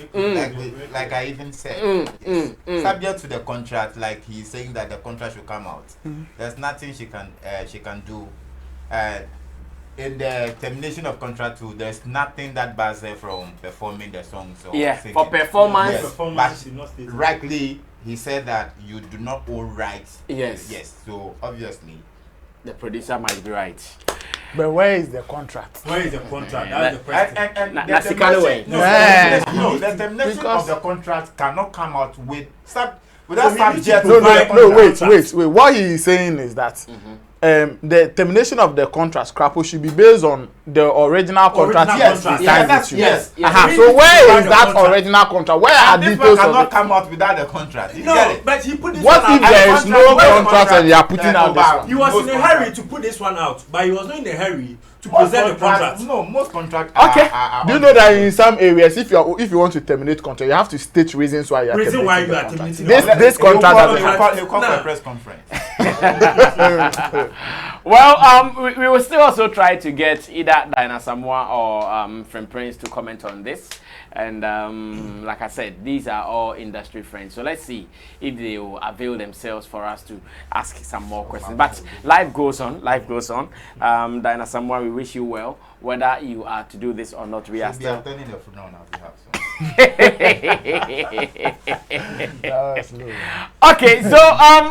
Like I even said, subject to the contract. Like he's saying that the contract should come out. There's nothing she can do. In the termination of contract too, there's nothing that bars her from performing the songs. Singing. For performance. Yes, but rightly, he said that you do not own rights. Yes. So obviously, the producer might be right. But where is the contract? That's the question. And that's the kind of way. The termination of the contract cannot come out without subject. No, wait. What he is saying is that the termination of the contract, scrapple, should be based on the original contract. Yes. So where is that original contract? Where are this details one cannot of it? come out without the contract. No, but he put this What one if out. there is no contract and they are putting out this one? He was in a hurry to put this one out, but he was not in a hurry to present the contract. No, most contracts Do you know that in some areas, if you want to terminate contract, you have to state reasons why you are terminating. This contract has call for a press conference. Well, we will still also try to get either Asamoah or Frimprince to comment on this. And like I said, these are all industry friends. So let's see if they will avail themselves for us to ask some more questions. But life goes on. Life goes on. Diana Asamoah, we wish you well. Whether you are to do this or not, we are still. Turning the phone now. Okay, so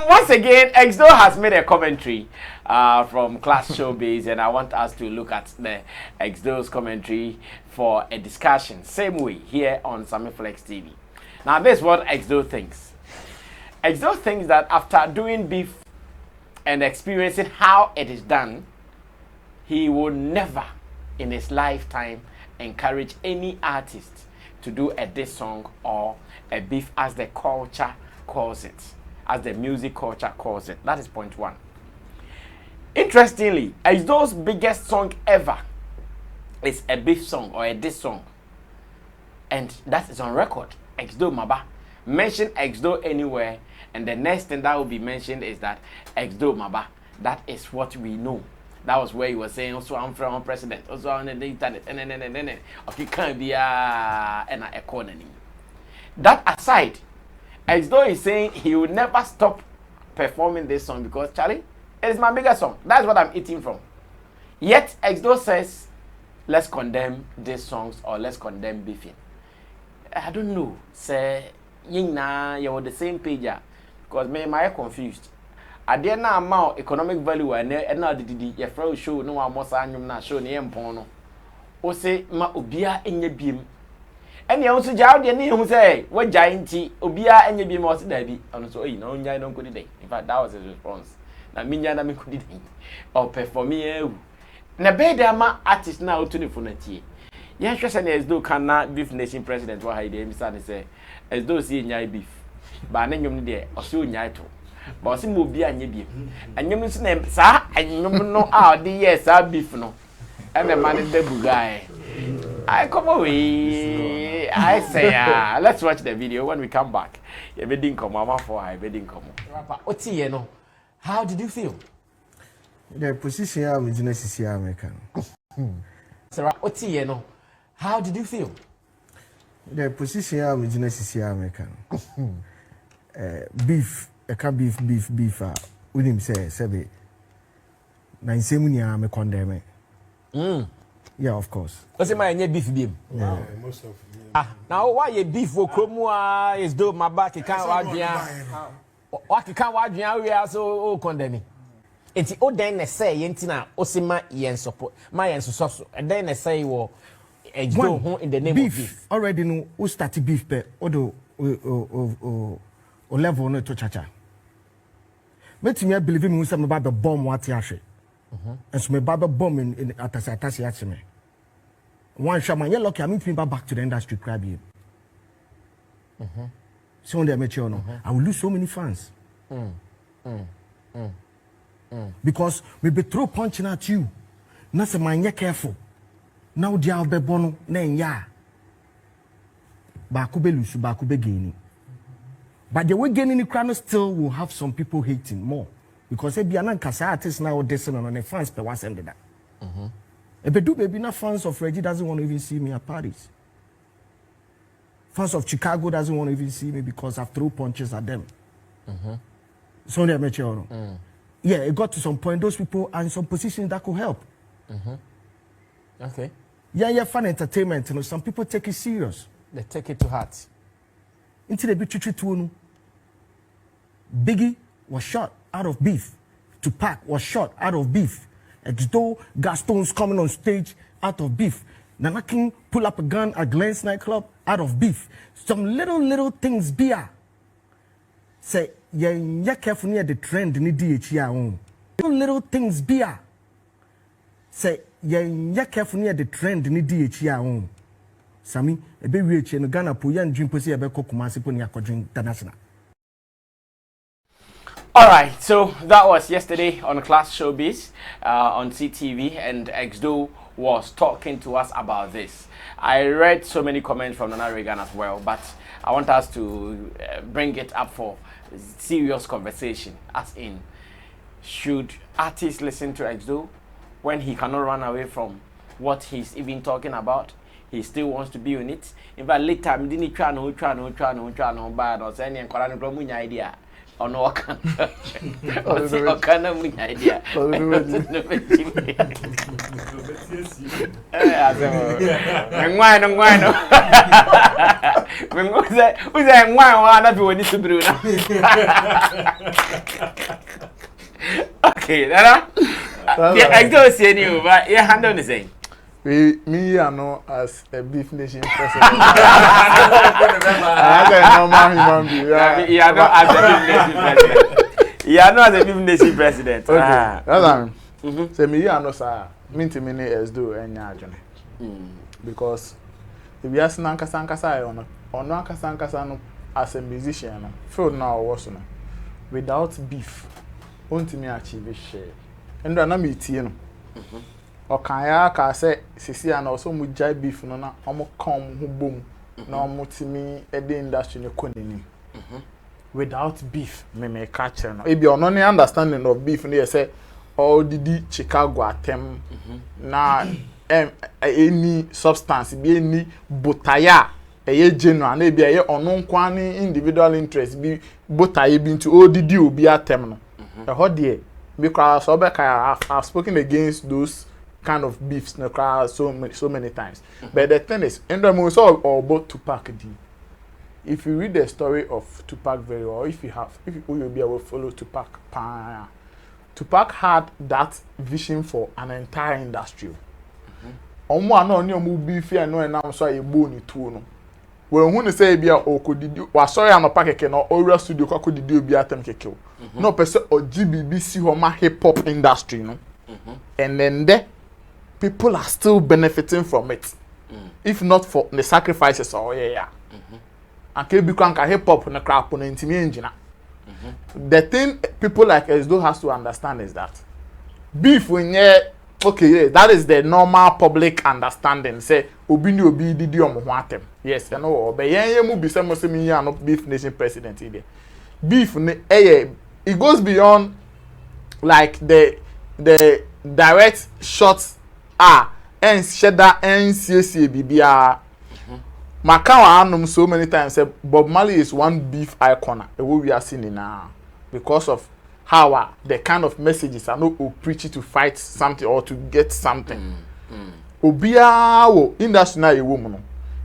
once again, XDO has made a commentary from Class Showbiz, and I want us to look at the XDO's commentary for a discussion, same way here on Sammy Flex TV. Now, this is what XDO thinks. XDO thinks that after doing beef and experiencing how it is done, he would never in his lifetime encourage any artist to do a diss song or a beef as the culture calls it, as the music culture calls it. That is point one. Interestingly, XDO's biggest song ever is a beef song or a diss song, and that is on record. XDO Maba. Mention XDO anywhere, and the next thing that will be mentioned is that XDO Maba. That is what we know. That was where he was saying, also I'm from president, also on the internet, and okay, can't be an economy. That aside, XDO is saying he will never stop performing this song because, Charlie, it is my biggest song. That's what I'm eating from. Yet, XDO says, let's condemn these songs or let's condemn beefing. I don't know. Say, you're the same page, because me, am confused. At the end of amount economic value and now the your friend show no one more annual na show near Pono. O say ma obia enye biem. And you also jaw the name who say what giant obia enye biem was there and so no nya don't good day. In fact, that was his response. Na minya na me could day or perform me. Na be there ma artist now to the phone tie. Yes, just as though can beef nation president what he dey say as though see nya beef. Ba na nyom there or so nya to. But see move anye bi and you miss name sa and you know how the yes beef no and the man is the guy. I come away. I say let's watch the video. When we come back, you bedding come mama for I bedding come. Oti no, how did you feel? The position I'm in is American. Sarah Oti no, how did you feel? The position I'm in is American. Beef. I can't beef. With him say, Sebe. Na insemunia me condemn. Yeah, of course. What's my beef beam? Yeah. Most of Now why you beef for Kromua is do my back? You can't what you can't watch we are so condemning. It's all then say yentina osima yen support my yen so and then say wo XDO in the name beef. of beef. Already know who started beef pe odo o level no to chacha. Met me believe me say me ba be bomb what yahwe. And so me ba be bomb in atasi yachime. One shaman you lucky I meet me back to the industry crab you. So they met you no. I will lose so many fans. Because we be throw punching at you. Na say man you careful. Now dia be bono na nya. Ba ku be lose ba ku be gain. But the way gaining the crown still will have some people hating more. Because if you are not artists now dissing on the fans per once ended that. If you do baby not fans of Reggie doesn't want to even see me at parties. Fans of Chicago doesn't want to even see me because I've thrown punches at them. So they met you. Yeah, it got to some point those people are in some positions that could help. Okay. Yeah, fun entertainment. You know, some people take it serious. They take it to heart. Into the big chichi. Biggie was shot out of beef. Tupac was shot out of beef. XDO Gaston's coming on stage out of beef. Nana King pull up a gun at Glenn's nightclub out of beef. Some little things beer. Say yeah careful near the trend ni DHR. Little things beer. Say yeah careful near the trend ni DHR. Sammy, a baby rich in Ghana, Puyan dream pussy about Kumasi Pony International. Alright, so that was yesterday on Class Showbiz on CTV, and XDO was talking to us about this. I read so many comments from Nana Reagan as well, but I want us to bring it up for serious conversation, as in, should artists listen to XDO when he cannot run away from what he's even talking about? he still wants to be on it. In fact, later, I didn't try no bad or any and Koran idea. Or no, can idea. Okay, I don't see any, but you handle the same. Me, I know as a beef nation president. Normal human being. You are not as a beef nation president. You are not as a beef nation president. Okay. That's say me, I know, sir. Me to me as do any agent. Because if you ask Nankasa or Nankasa as a musician, feel now was without beef, won't me achieve a share. And then I'm eating. Or can ya say sisi and also mu jai beef no na omo come hu bom na omo timi e de industry ne konini without beef me catch no e be ono ne understanding of beef no say all the Chicago atem na any substance be any botaya e genuine na e be e ono nkwa ni individual interest bi botaye bi into all the obi atem no e ho de because I've spoken against those kind of beefs so many times. But the thing is, in the movie, so about Tupac D. If you read the story of Tupac very well, if you will be able to follow Tupac, Tupac had that vision for an entire industry. Beef and no and so a bone to no. When who say be or could was sorry I'm a packet no or studio could do be at them kill. No person or GBBC homa hip hop industry no. And then there people are still benefiting from it. If not for the sacrifices or and can become hip hop and a crap on engine. The thing people like Esdo has to understand is that beef when that is the normal public understanding. Say obini obi didi omo yes, you know, but mu be say no beef nation president ide. Beef it goes beyond like the direct shots and shedda and CC bibia. Makawa anum so many times say Bob Marley is one beef icon we are seeing now because of how the kind of messages are not preachy to fight something or to get something. Obia wo industry na woman.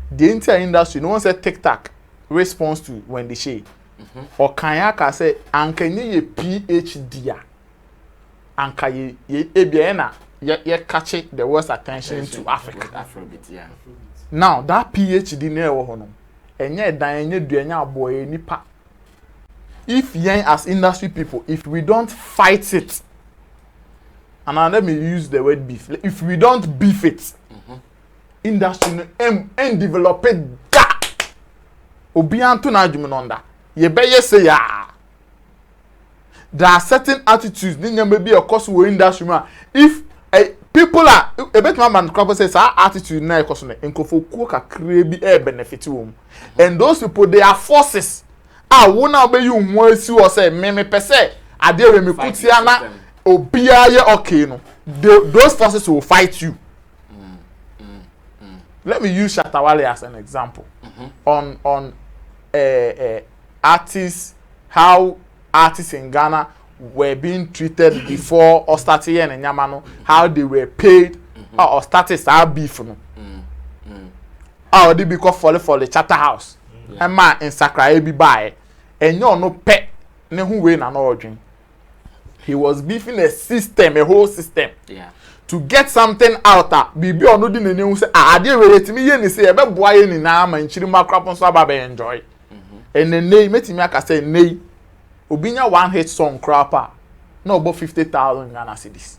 The entire industry no one said TikTok response to when they say or Kanyaka say ankenye ye PhD anka ye ebiena ye catch the world's attention to Africa. Afrobeat, yeah. Now that PhD na wo hono enye dan enye duanya aboye nipa. If yen as industry people, if we don't fight it, and now let me use the word beef. If we don't beef it, industry and develop it. Obianto na jumononda. Ye be ye say ya. There are certain attitudes. Maybe of course we industry man. If people are a bit man crop says our attitude na e koso na enkofo ku ka krebi e benefit wom. And those people they are forces. Wona be you nwa si o say me pese ade we me kutia na obia ye okay no. Those forces will fight you. Let me use Shatawale as an example. On artists, how artists in Ghana were being treated before or started in Nyamano, how they were paid or status are beef no. Or they become for the Charterhouse. And man in Sakra Ebi buy and you no pet ne who way na no drink. He was beefing a system, a whole system. Yeah. To get something out bibi ono di ne hu say ade we retimi ye ni say e be boa ye ni na ma nchiri makrapon so aba be enjoy. And then nei metimi aka say nei obinya one hit song crapper no about 50,000 Ghana cedis.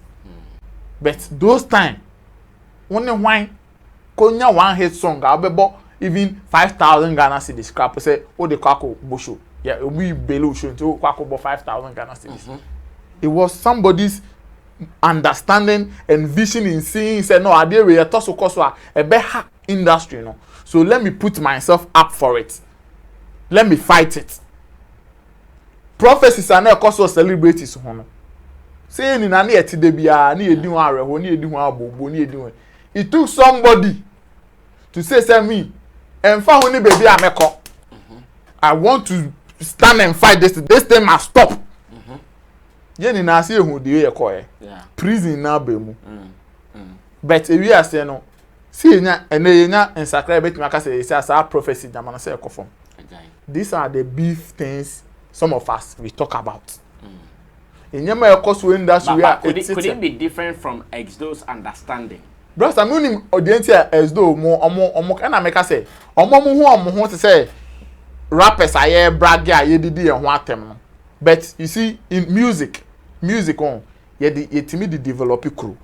But those time only wine konya one hit song abebo even 5,000 Ghana cedis crap say o de kwako bosho yeah we belu show to kwako bo 5,000 Ghana cedis. It was somebody's understanding and vision in seeing say no ade we toso koso a be hack industry no, so let me put myself up for it, let me fight it. Prophecies are not koso celebrities hono say ni na na etide bia na edin areho na edin abobo na edin. It took somebody to say Sammy and found any baby ameko. I want to stand and fight this thing must stop. Yen in Asia who the koye. Prison now bemu. But if you are saying no, see nya and sacred bet maka say it's a prophecy that man say kofom. These are the beef things some of us we talk about. In your course when that's where could it be different from Exdo's understanding? Bros, I mean audience Exdo more can I make us say who to say rappers are brag ye didi and what them. But you see in music on ye timi the develop crew.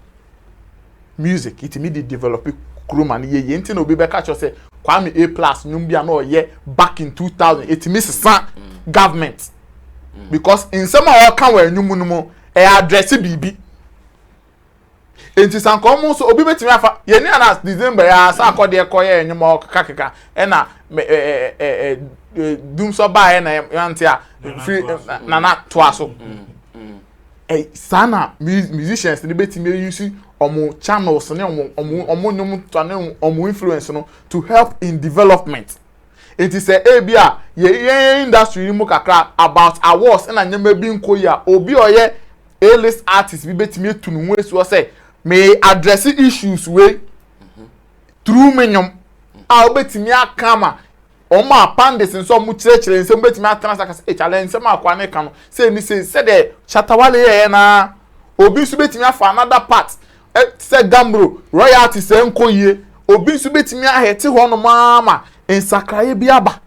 Music it me the develop crew man ye yenti no be catch you say Kwame A+ numbia no ye back in 2000 it miss government. Because in some of can we nyumunumo e address bibi enti san ko mo so obi betimi afa ye ni ana December ya Sarkodie koye nyumo kakaka e na dum so ba e na yante a na to aso sana musicians ni betimi use omo channels ne omo nyum to ne omo influence no to help in development. It is a bia ye industry mu kakra about awards na nyama bi nko ya obi oye A-list artist bi betimi tunu hu esu say may address issues we through menyom a obetimi akama o ma pandis nso mu chire nso betimi atransa ka challenge nso ma kwa ne ka no say ni say de chatawale ye na obi nso betimi afa another part say gambro royalty say nko ye obi nso betimi ahete ho no mama in sakraye biaba.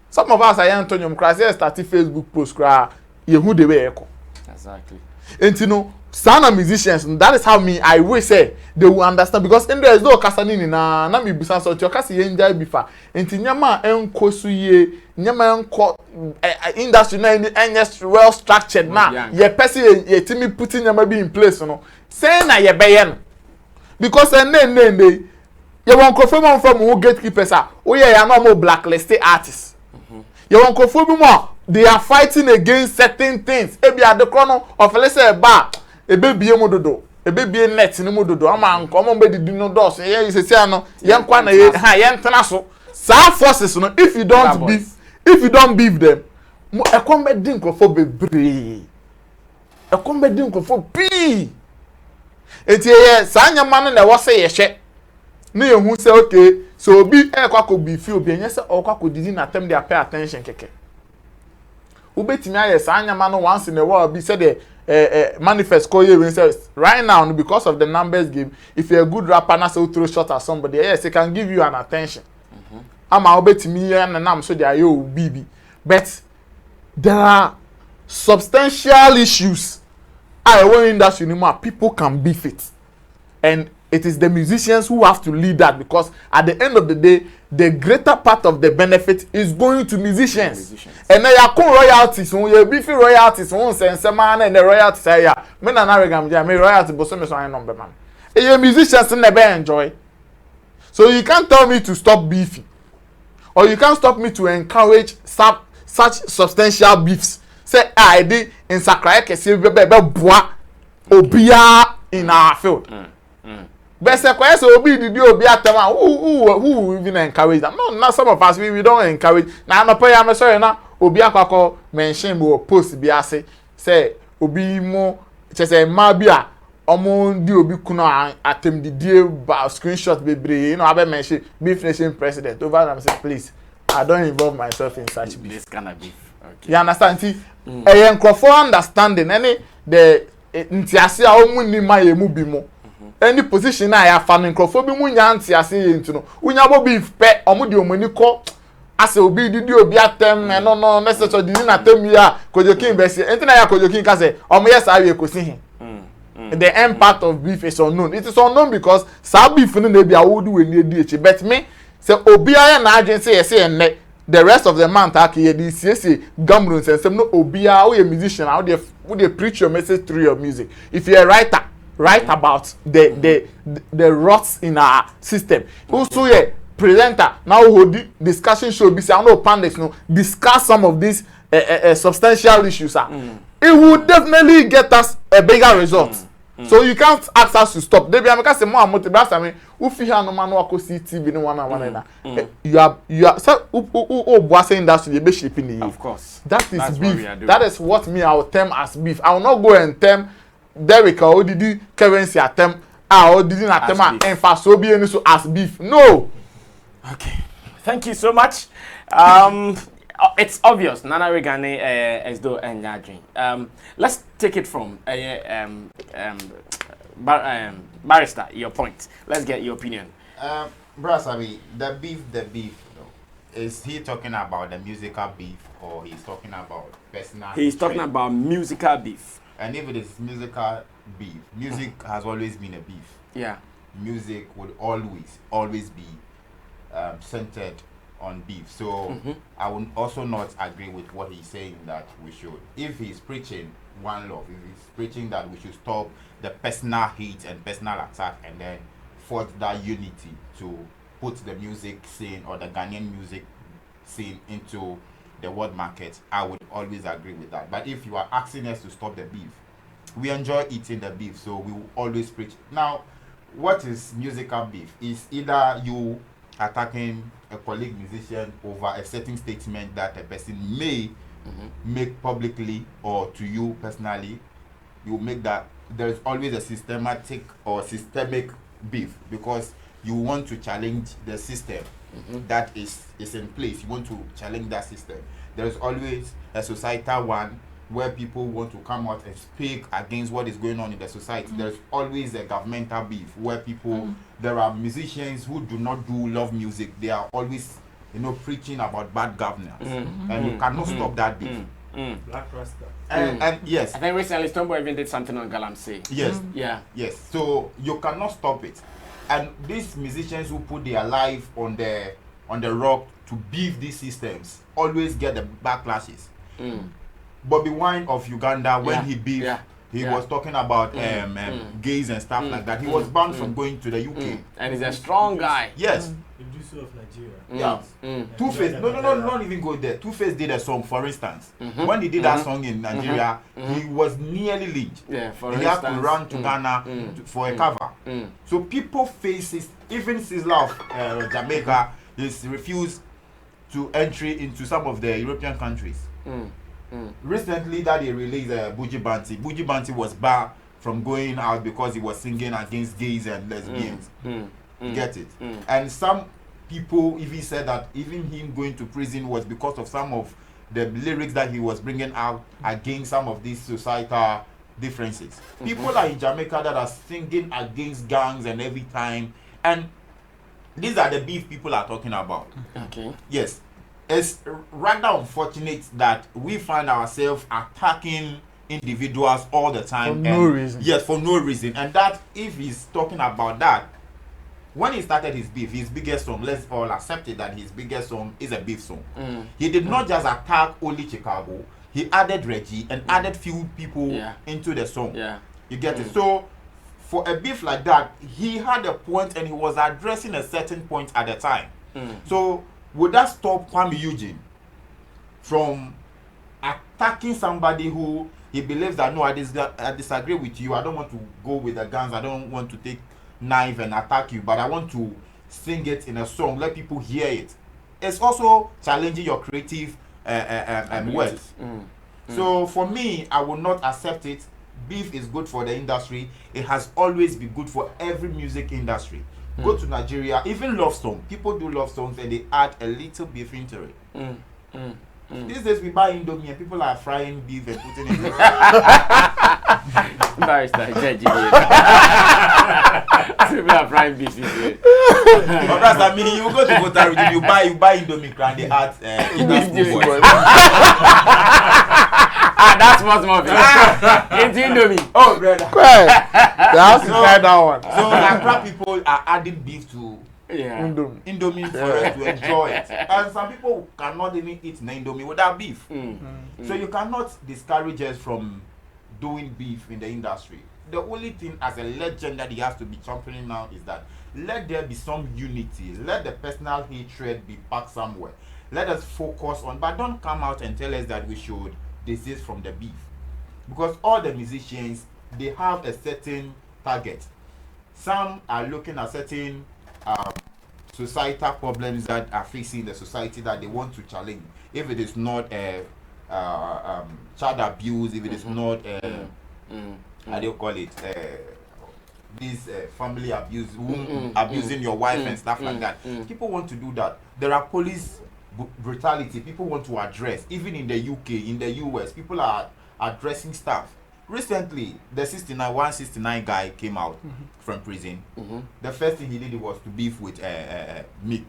Some of us are Antonium Christ start Facebook post cry ye who the way echo. Exactly. And you know, sana musicians, and that is how I will say they will understand because in there is no kasanini na mi busan so your kasi enjoy bifa. And nyama enko suye, nyama enko industry na industry well structured na ye person ye timi putting nyama be in place no. Say na ye beyen. Because ne you want confirm from who gatekeepers are. Oh yeah, you are no blacklisted artists. You want confirm more. They are fighting against certain things. Ebi at the corner of let's say bar. A baby mododo. A baby net in mododo. I'm come be the no doors. Yeah, you say no. Young kwana yen tenaso. Sa forces no. If you don't beef them, e come be din for bebre. E come be din for p. Eti ye sa nyama na wo say ye hye. Ne who say okay, so obi kwako be feel obi enye say okwako didi na tem dey pay attention keke. Ubetimi aye sa anyama no once in a while be say the manifest call you says right now because of the numbers game if you're a good rapper na say throw shot at somebody yes they can give you an attention. Ama ubetimi na nam so dey ayo bibi. But there are substantial issues I want industry anymore people can beef it. And it is the musicians who have to lead that because at the end of the day, the greater part of the benefit is going to musicians. And now you can royalties, when you beefy royalties, when say man and the royalties say yeah, me na regam ja me royalty but so me so number man. And you musicians never enjoy. So you can't tell me to stop beefing, or you can't stop me to encourage such substantial beefs. Say I did in Sakraye kese be boa obia in our field. Best question so obi did obi atema who even encourage them. No, not some of us we don't encourage. Na no pay am sorry na obi akwako mention mo post bi ase say obi mo say ma bi a omo di obi kuno atem didie ba screenshot bebre you know abe mention beef nation president over them say please I don't involve myself in such beef. This kind of beef. Okay. You understand? See, for understanding any the ntiase a omu ni ma yemu bi mo. Any position I have found in crofo bi mu nya ntiase yintu no. Unya bo beef pe omu di omani ko ase obi didi obi atem no necessary didi na tem ya kojokin be se. Enti na ya kojokin ka say omu yes awe ekosi hin. The end part of beef is unknown. It is unknown because sa beef no na bi awodu we ni edi echi. But me say obi aya na agin say yes enne the rest of the month aki di say gamrun say no obi a we musician how they preach your message through your music. If you're a writer, write about the rots in our system. Also a presenter now hold discussion show be say I know panelists no discuss some of these substantial issues. It will definitely get us a bigger result. So you can't ask us to stop. They be because say more motivate I mean, who feel here no man who go see TV no one na. You are so boss industry dey be shaping the. Of course. That is That's beef. That is what me I will term as beef. I will not go and term Derek or did currency attempt or did not attempt and fast so be any so as beef. No. Okay. Thank you so much. It's obvious Nana Regane as though and Yadrin. Let's take it from Barrister, your point. Let's get your opinion. Brasabi, the beef. Is he talking about the musical beef or he's talking about personal? He's talking about musical beef. And if it is musical beef, music has always been a beef. Yeah. Music would always be centered on beef. So I would also not agree with what he's saying that we should. If he's preaching one love, if he's preaching that we should stop the personal hate and personal attack and then forge that unity to put the music scene or the Ghanaian music scene into the world market, I would always agree with that. But if you are asking us to stop the beef, we enjoy eating the beef, so we will always preach. Now, what is musical beef? Is either you attacking a colleague musician over a certain statement that a person may make publicly or to you personally, you make that. There is always a systematic or systemic beef because you want to challenge the system that is in place. You want to challenge that system. There is always a societal one where people want to come out and speak against what is going on in the society. There's always a governmental beef where people, there are musicians who do not do love music. They are always, preaching about bad governance. And you cannot stop that beef. Black Rasta. And yes. I think recently Stonebwoy even did something on Galamsey. Yes. Yeah. Yes. So you cannot stop it. And these musicians who put their life on the rock to beef these systems always get the backlashes. Bobby Wine of Uganda, when he beefed, he was talking about gays and stuff like that. He was banned from going to the UK. And he's a strong guy. Yes. Producer of Nigeria. Yeah. Two-Face, no, not even go there. Two-Face did a song, for instance. When he did that song in Nigeria, he was nearly lynched. Yeah, he had to run to Ghana for a cover. So people face it. Even Sizzla of Jamaica is refused to entry into some of the European countries. Recently, that they released Buji Banti. Buji Banti was barred from going out because he was singing against gays and lesbians. Get it? And some people even said that even him going to prison was because of some of the lyrics that he was bringing out against some of these societal differences. People are in Jamaica that are singing against gangs and every time. And these are the beef people are talking about. Okay. Yes. It's rather unfortunate that we find ourselves attacking individuals all the time. For no reason. Yes, for no reason. And that, if he's talking about that, when he started his beef, his biggest song, let's all accept it that his biggest song is a beef song. He did not just attack only Chicago. He added Reggie and added few people into the song. You get it? So, for a beef like that, he had a point and he was addressing a certain point at the time. So, would that stop Kwame Eugene from attacking somebody who he believes that, no, I disagree with you, I don't want to go with the guns, I don't want to take knife and attack you, but I want to sing it in a song, let people hear it. It's also challenging your creative words. So for me, I will not accept it. Beef is good for the industry. It has always been good for every music industry. Go to Nigeria, even love song. People do love songs and they add a little beef into it. These days we buy Indomie and people are frying beef and putting it in. Barrister, people are frying beef. But that's, I mean, you go to Bota Region, you buy Indomie and they add that's what's more it's Indomie. Oh, brother. That's that one. So Accra people are adding beef to Indomie for us to enjoy it. And some people cannot even eat Indomie without beef. So you cannot discourage us from doing beef in the industry. The only thing as a legend that he has to be championing now is that let there be some unity. Let the personal hatred be parked somewhere. Let us focus on, but don't come out and tell us that we should desist from the beef. Because all the musicians they have a certain target. Some are looking at certain societal problems that are facing the society that they want to challenge. If it is not child abuse, if it is not how do you call it, this family abuse, abusing your wife and stuff like that. People want to do that. There are police brutality people want to address. Even in the UK, in the US, people are addressing stuff. Recently, the 169 guy came out from prison. The first thing he did was to beef with Mick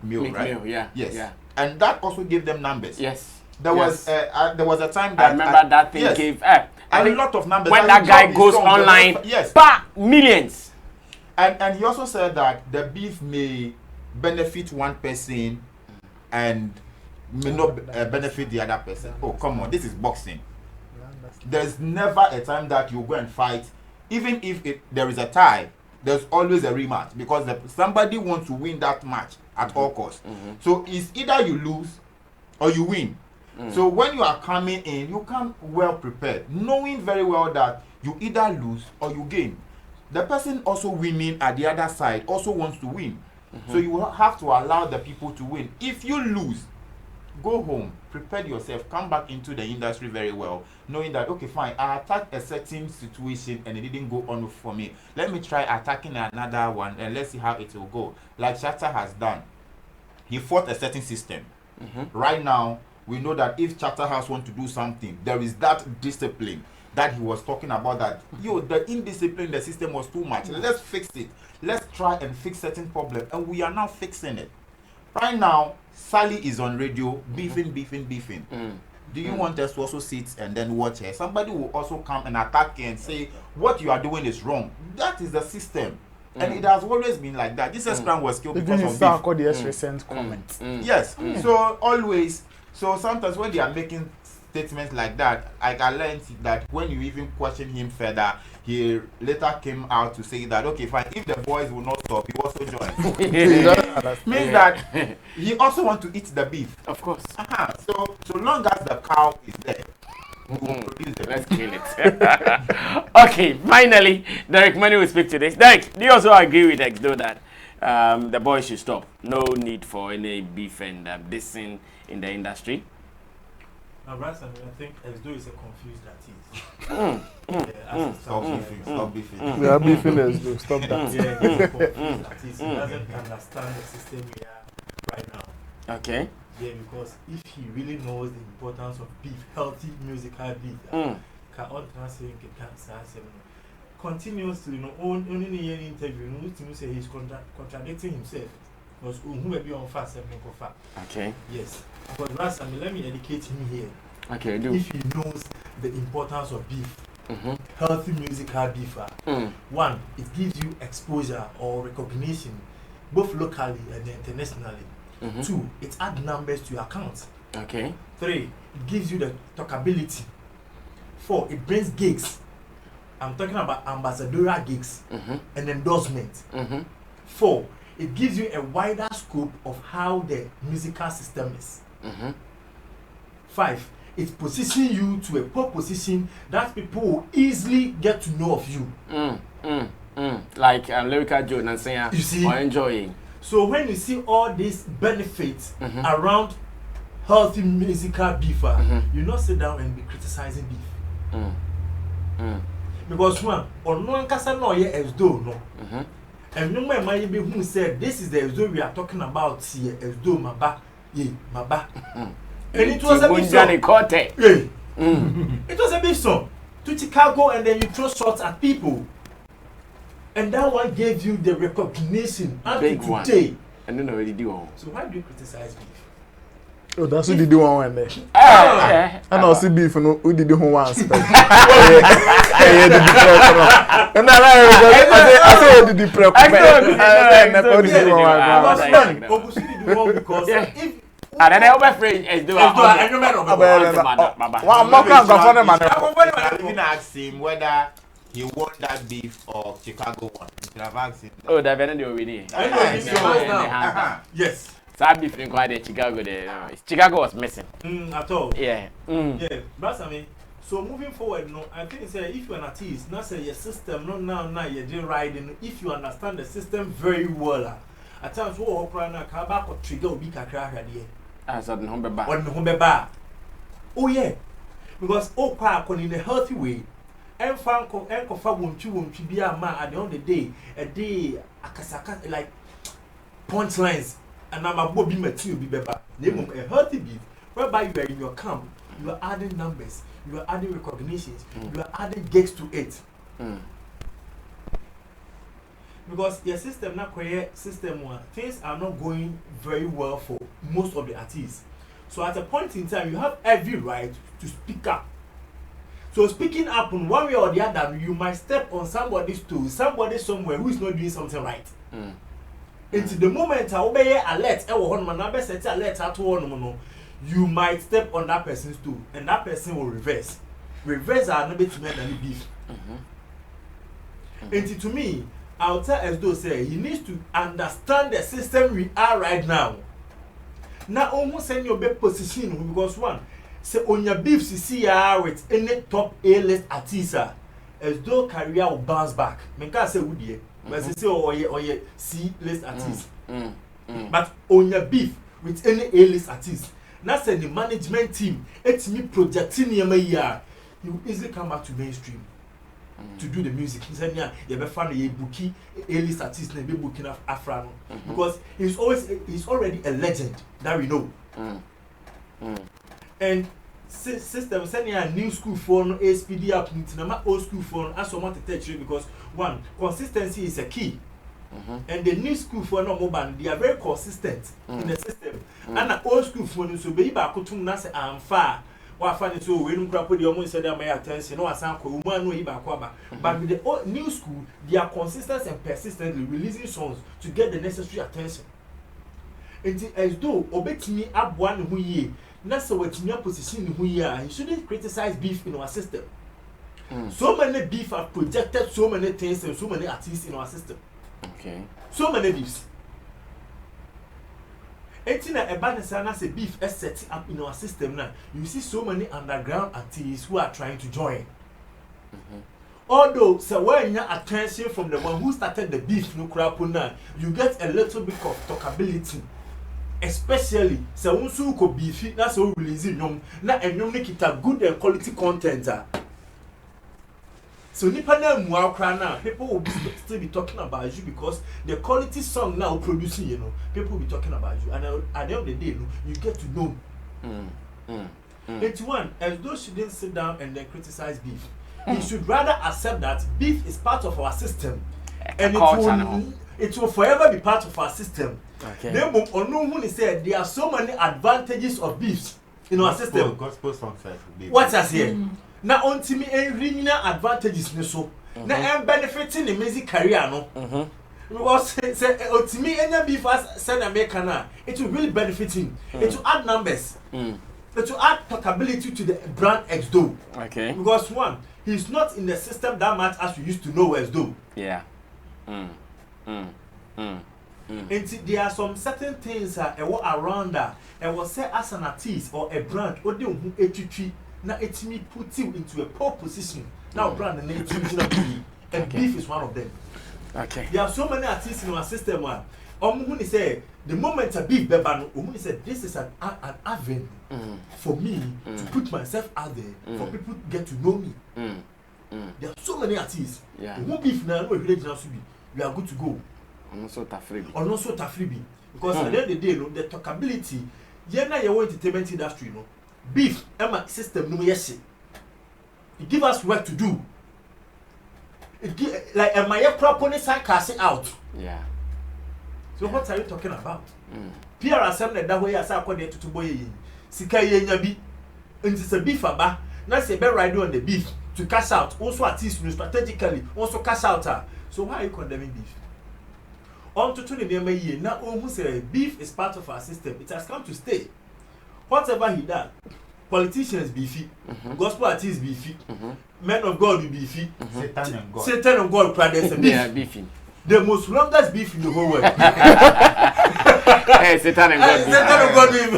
Mill, right? Mill, yeah. Yes. Yeah. And that also gave them numbers. Yes. There was a time that I remember that thing gave a lot of numbers. When that guy goes online, millions. And he also said that the beef may benefit one person and may not benefit the other person. Oh, come on, this is boxing. There's never a time that you go and fight. Even if there is a tie, there's always a rematch because somebody wants to win that match at all costs. So it's either you lose or you win. So when you are coming in, you come well prepared, knowing very well that you either lose or you gain. The person also winning at the other side also wants to win. So you have to allow the people to win. If you lose, go home, prepare yourself, come back into the industry very well, knowing that, okay, fine, I attacked a certain situation and it didn't go on for me. Let me try attacking another one and let's see how it will go. Like Shatta has done. He fought a certain system. Right now, we know that if Charterhouse want to do something, there is that discipline that he was talking about, that the indiscipline in the system was too much. Let's fix it. Let's try and fix certain problem. And we are now fixing it. Right now, Sally is on radio, beefing. Do you want us to also sit and then watch her? Somebody will also come and attack her and say, what you are doing is wrong. That is the system. And it has always been like that. Jesus Christ was killed because of beef. Sarkodie's recent comment. Yes. So always, so sometimes when they are making statements like that, I learned that when you even question him further, he later came out to say that, okay, fine, if the boys will not stop, he also joins. Means that he also want to eat the beef. Of course. So long as the cow is there, let's kill it. Okay, finally, Derek Money will speak to this. Derek, do you also agree with Exdo that the boys should stop? No need for any beef and dissing in the industry? Now, Ransom, I think Exdo is a confused artist. Stop beefing. We are beefing Exdo. Stop that. Yeah, he's a confused artist. He doesn't understand the system we are right now. Okay. Yeah, because if he really knows the importance of beef, healthy musical beef, continuously, only in an interview, to say he's contradicting himself. Because who may be on fast and make fast. Okay. Yes. But Ransom, let me educate him here. Okay, do. If he knows the importance of beef, healthy musical beef, one, it gives you exposure or recognition, both locally and internationally. 2, it adds numbers to your account. Okay. 3, it gives you the talkability. 4, it brings gigs. I'm talking about ambassadorial gigs and endorsement. 4, it gives you a wider scope of how the musical system is. 5, it positions you to a poor position that people will easily get to know of you. Like Lyrical Joe and saying, you see, or enjoying. So when you see all these benefits around healthy musical beef, you not sit down and be criticizing beef. Because one, on no one can say no, yeah, Exdo no. And no man might be who said this is the Exdo we are talking about here, Exdo Maba, Maba. And it was a big song. It was a big song to Chicago, and then you throw shots at people. And that one gave you the recognition big today. One. I don't know what you do. So why do you criticize beef? Oh, that's who did the one there. I know see beef no who did the one once. And I say did the prep. Because if and then I afraid is do I'm even ask him whether he won that beef or Chicago won. Oh, that Venezuela already. Yes. So I beef in quite Chicago there. Chicago was missing. At all. Yeah. Yeah. But I mean, So moving forward, no, I think say if you're an artist, not say your system, no now you're doing riding. If you understand the system very well, at times what opera na kaba ko trigger obi kakra hwade. As at home ba. On home ba. Oh yeah. Because kwa in a healthy way. And Franco and Kofa won't be a man at the end of the day, a day akasaka like punchlines and I'm a bobby material be better. Name a healthy beat whereby you are in your camp, you are adding numbers, you are adding recognitions, you are adding gigs to it. Because your system not correct system one things are not going very well for most of the artists. So at a point in time you have every right to speak up. So speaking up in one way or the other, you might step on somebody's toe, somebody somewhere who is not doing something right. Into the moment I obey alert, you might step on that person's toe, and that person will reverse. Reverse are not better than the beef. And to me, I'll tell as though say he needs to understand the system we are right now. Now almost send your best position because one. Say on your beef CCR with any top A-list artist as though career will bounce back. Me can't say would ye, but say or ye C-list artist. But on your beef with any A-list artist, not say the management team, it's me projecting year, you easily come back to mainstream to do the music. He said, yeah, you be find a bookie A-list artist and be booking Afrano because he's already a legend that we know. And system sending a new school phone, SPD up, old school phone, as I want to touch you because one, consistency is a key. And the new school phone or mobile, they are very consistent in the system. And the old school phone, so be back to Nasa and far. What find it so when you put the almost said my attention, no, I sound one way back. But with the old new school, they are consistent and persistently releasing songs to get the necessary attention. And as though obey me up one who ye. That's what in your position who you are. You shouldn't criticize beef in our system. So many beef have projected so many things and so many artists in our system. Okay. So many beefs. Anything that a band as a beef is setting up in our system now. You see so many underground artists who are trying to join. Although, so when you attention from the one who started the beef, no crap now, you get a little bit of talkability. Especially so unsu ko beefy na so release nyom na enyom ne kita good and quality content so nipa na mu akra na people will still be talking about you because the quality song now producing people will be talking about you and at the end of the day you get to know 81 as though she didn't sit down and then criticize beef. You should rather accept that beef is part of our system and it will forever be part of our system. Okay. Then said there are so many advantages of beefs in our system. Gospel songs what's that here? Now on to me regional advantages so. Now I'm benefiting the music career no. Because say to me any beef as send American it will really benefiting. It will add numbers. It will add talkability to the brand X though. Okay. Because one, he's not in the system that much as we used to know as though. Yeah. And there are some certain things around that and will say as an artist or a brand or they who now it's me put you into a poor position. Now brand and and beef is one of them. Okay. There are so many artists in our system who say the moment a beef bebano who said this is an avenue for me to put myself out there for people to get to know me. There are so many artists. Yeah. Who beef now we are good to go. Also tafribi. Or not so tafribi. Because at the end of the day, the talkability, your entertainment industry, beef, Emma system, no yes. It give us work to do. It give like a my property casting out. Yeah. So what are you talking about? PR assembly that way as according to boy. Sika yenyabi. And it's a beef aba. Now say be riding on the beef to cash out. Also artists strategically also cash out. So why are you condemning beef? On to the name year now who say beef is part of our system. It has come to stay. Whatever he does, politicians beefy, gospel artists beefy, men of God will beefy, Satan and God brothers and beefy. The most longest beef in the whole world. Hey, Satan and God. Satan and God beef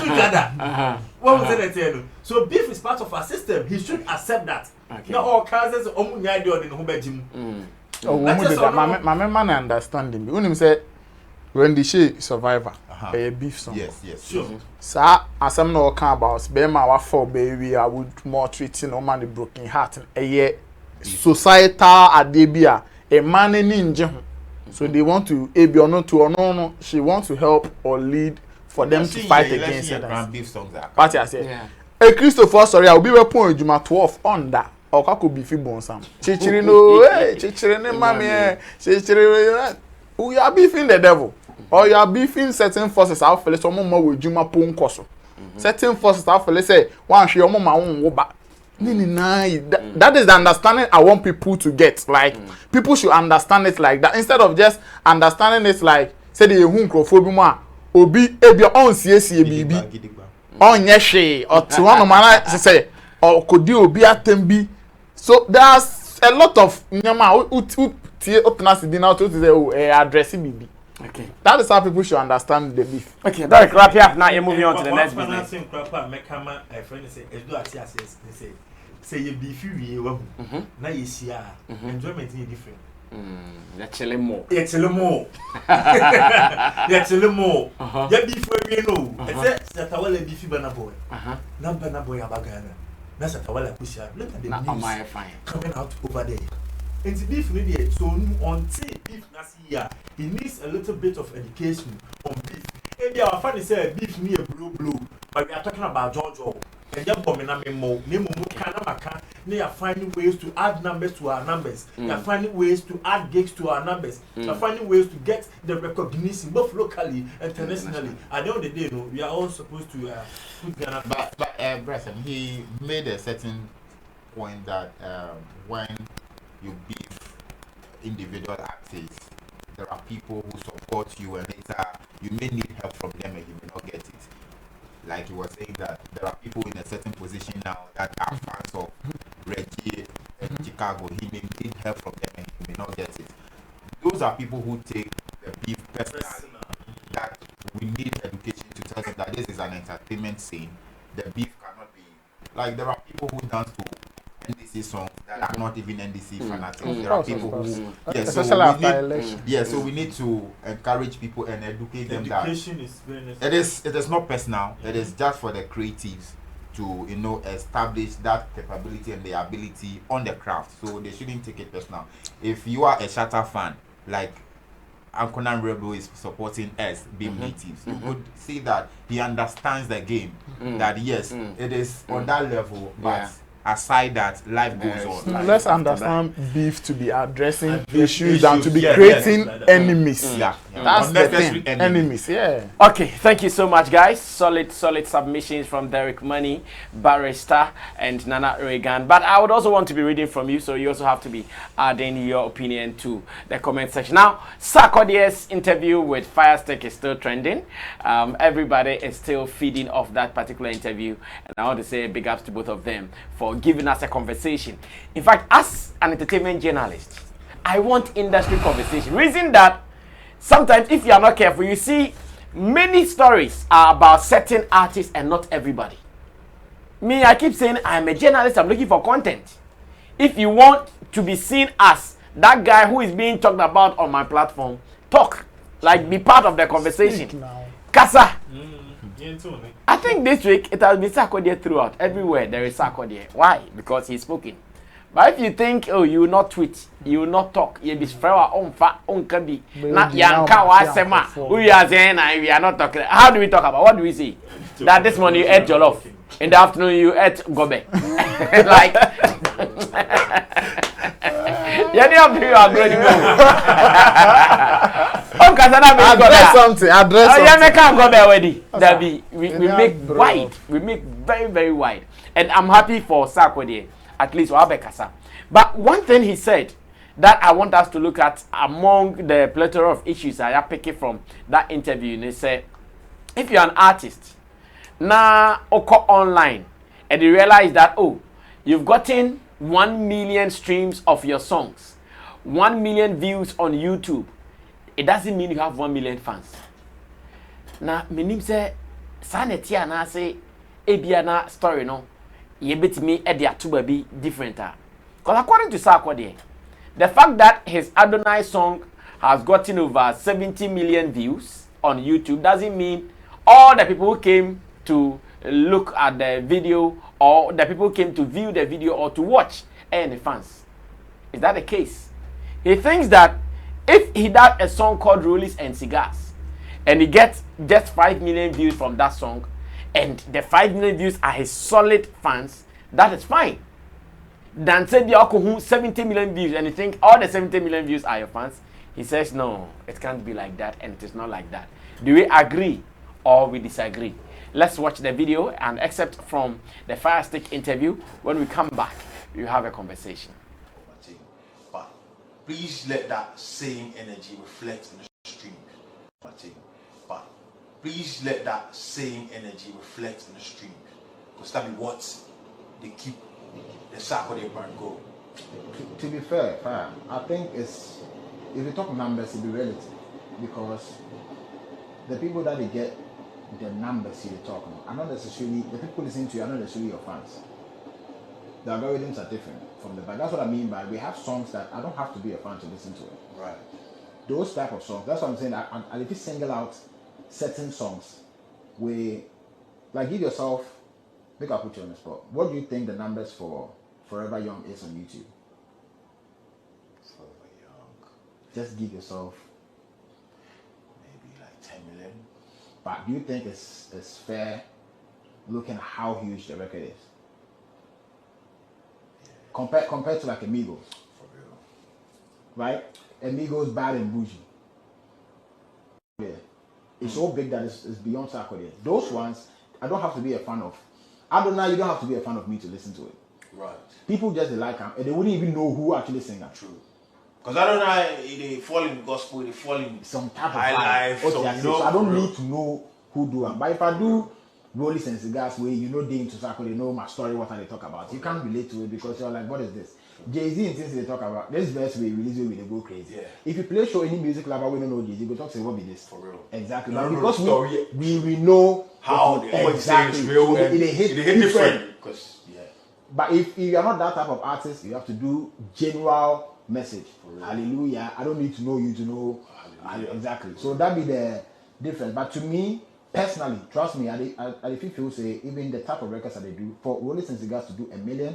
together. What was it? So So beef is part of our system. He should accept that. Okay. Not all causes omunya do in hubejim. Oh, my man understanding. When him say when the she survivor, a beef song. Yes. Sure. Sir, as I'm not talking about, be my for baby, I would more treating no man the broken heart and a year societal adebia a man in ninja. So they want to be or not to or no, she wants to help or lead for them to fight against it. Beef songs are. But I say, hey Christopher, sorry, I'll be a point Juma 12 on that. Or could be feeble some. Chichiri no, hey, chichiri ne mammy, chichiri. We are beefing the devil. Or you are beefing certain forces out for some more with Juma Pong Koso. Certain forces out for let's say, one she own my own woba. That is the understanding I want people to get. Like, people should understand it like that. Instead of just understanding it like, say the hunkrofobia, obi, ebia on CSC, baby. On yeshe, or to one of my say, or could you be at tembi? So there's a lot of nyama addressing BB. Okay. That is how people should understand the beef. Okay, Derek, wrap up now. You're moving on to the next business. Say you beef you now you see enjoyment is different. You're chilling more. You're chilling more. You're chilling more. You beef we know. It's that I will beef banana boy. Number boy abagana. That's a wala pusia. Look at the news coming out over there. And the beef maybe so on beef last year. He needs a little bit of education on beef. Maybe our funny say beef near blue, but we are talking about Jojo. And you're bombing more. They are finding ways to add numbers to our numbers. They are finding ways to add gigs to our numbers. They are finding ways to get the recognition both locally and internationally. At the end of the day, we are all supposed to put Ghana. But Bresson, he made a certain point that when you beef individual artists, there are people who support you, and later you may need help from them and you may not get it. Like he was saying that there are people in a certain position now that are fans of Reggie in Chicago. He may need help from them and he may not get it. Those are people who take the beef personally. That we need education to tell them that this is an entertainment scene. The beef cannot be like there are people who dance to NDC songs that are not even NDC fanatics. There are people who so we need to encourage people and educate them that it is not personal. It is just for the creatives to establish that capability and the ability on the craft. So they shouldn't take it personal. If you are a Shatter fan, like Ankonan Rebel is supporting us being natives, you would see that he understands the game. That yes, it is on that level, but aside that, life goes on. Let's understand beef to be addressing issues than to be creating enemies. That's the thing. Enemies. Okay, thank you so much, guys. Solid submissions from Derek Money, Barrister, and Nana Reagan. But I would also want to be reading from you, so you also have to be adding your opinion to the comment section. Now, Sarkodie's interview with Firestick is still trending. Everybody is still feeding off that particular interview, and I want to say big ups to both of them for giving us a conversation. In fact, as an entertainment journalist, I want industry conversation. Reason that sometimes if you are not careful, you see many stories are about certain artists and not everybody. Me, I keep saying I'm a journalist, I'm looking for content. If you want to be seen as that guy who is being talked about on my platform, talk. Like, be part of the conversation. Kasa. I think this week it has been Sarkodie throughout. Everywhere there is Sarkodie. Why? Because he's spoken. But if you think, oh, you will not tweet, you will not talk, you will be kabi, not yanka wa sema, we are saying we are not talking. How do we talk about? What do we say? That this morning you ate jollof, in the afternoon you ate gobe. Like, you are going to go. Address something. We make very, very wide. And I'm happy for Sarkodie, at least Wabekasa. But one thing he said that I want us to look at among the plethora of issues I are picking from that interview, and he said, if you're an artist, now oko online, and you realize that, oh, you've gotten 1 million streams of your songs, 1 million views on YouTube, it doesn't mean you have 1 million fans. Now, my name say, Sanetia na say, Ebiana story no. ye bit me at the atuba be different. Because according to Sarkodie, the fact that his Adonai song has gotten over 70 million views on YouTube doesn't mean all the people who came to look at the video or the people who came to view the video or to watch any fans. Is that the case? He thinks that if he does a song called Rollies and Cigars and he gets just 5 million views from that song and the 5 million views are his solid fans, that is fine. Than say the alcohol 70 million views and you think all the 70 million views are your fans. He says no, it can't be like that and it is not like that. Do we agree or we disagree? Let's watch the video and except from the Fire Stick interview. When we come back, we have a conversation. But please let that same energy reflect in the stream. But please let that same energy reflect in the stream. Because that be what they keep the Sarkodie brand go. To be fair, I think it's, if you talk numbers, it'll be relative. Because the people that they get the numbers you're talking are not necessarily, the people listening to you are not necessarily your fans. The algorithms are different from the back. That's what I mean by we have songs that I don't have to be a fan to listen to it. Right. Those type of songs, that's what I'm saying. I if you single out certain songs where, like, give yourself, make I put you on the spot. What do you think the numbers for Forever Young is on YouTube? Forever Young. Just give yourself maybe like 10 million. But do you think it's fair looking at how huge the record is? Yeah. Compared to like Amigos. For real. Right? Amigos, Bad and Bougie. Yeah. It's so big that it's beyond Sarkodie. Those ones, I don't have to be a fan of. Adonai, you don't have to be a fan of me to listen to it. Right. People just like them and they wouldn't even know who actually sing them. True. Because I don't know, they fall in gospel, they fall in some type of high life. So I don't need to know who do them. But if I do Rollies and Cigars where you know they into Sarkodie, they know my story, what are they talk about. You can't relate to it because you're like, what is this? Jay-Z and things they talk about, this verse we release it, they go crazy. Yeah. If you play show any music lover, we don't know Jay-Z, go talk say what be this? For real. Exactly. But because we know how the exactly is real so and it hit different. Because but if you are not that type of artist, you have to do general message. Hallelujah. I don't need to know you to know. Exactly. So that be the difference. But to me, personally, trust me, I feel say even the type of records that they do, for Rollies and Cigars to do 1 million,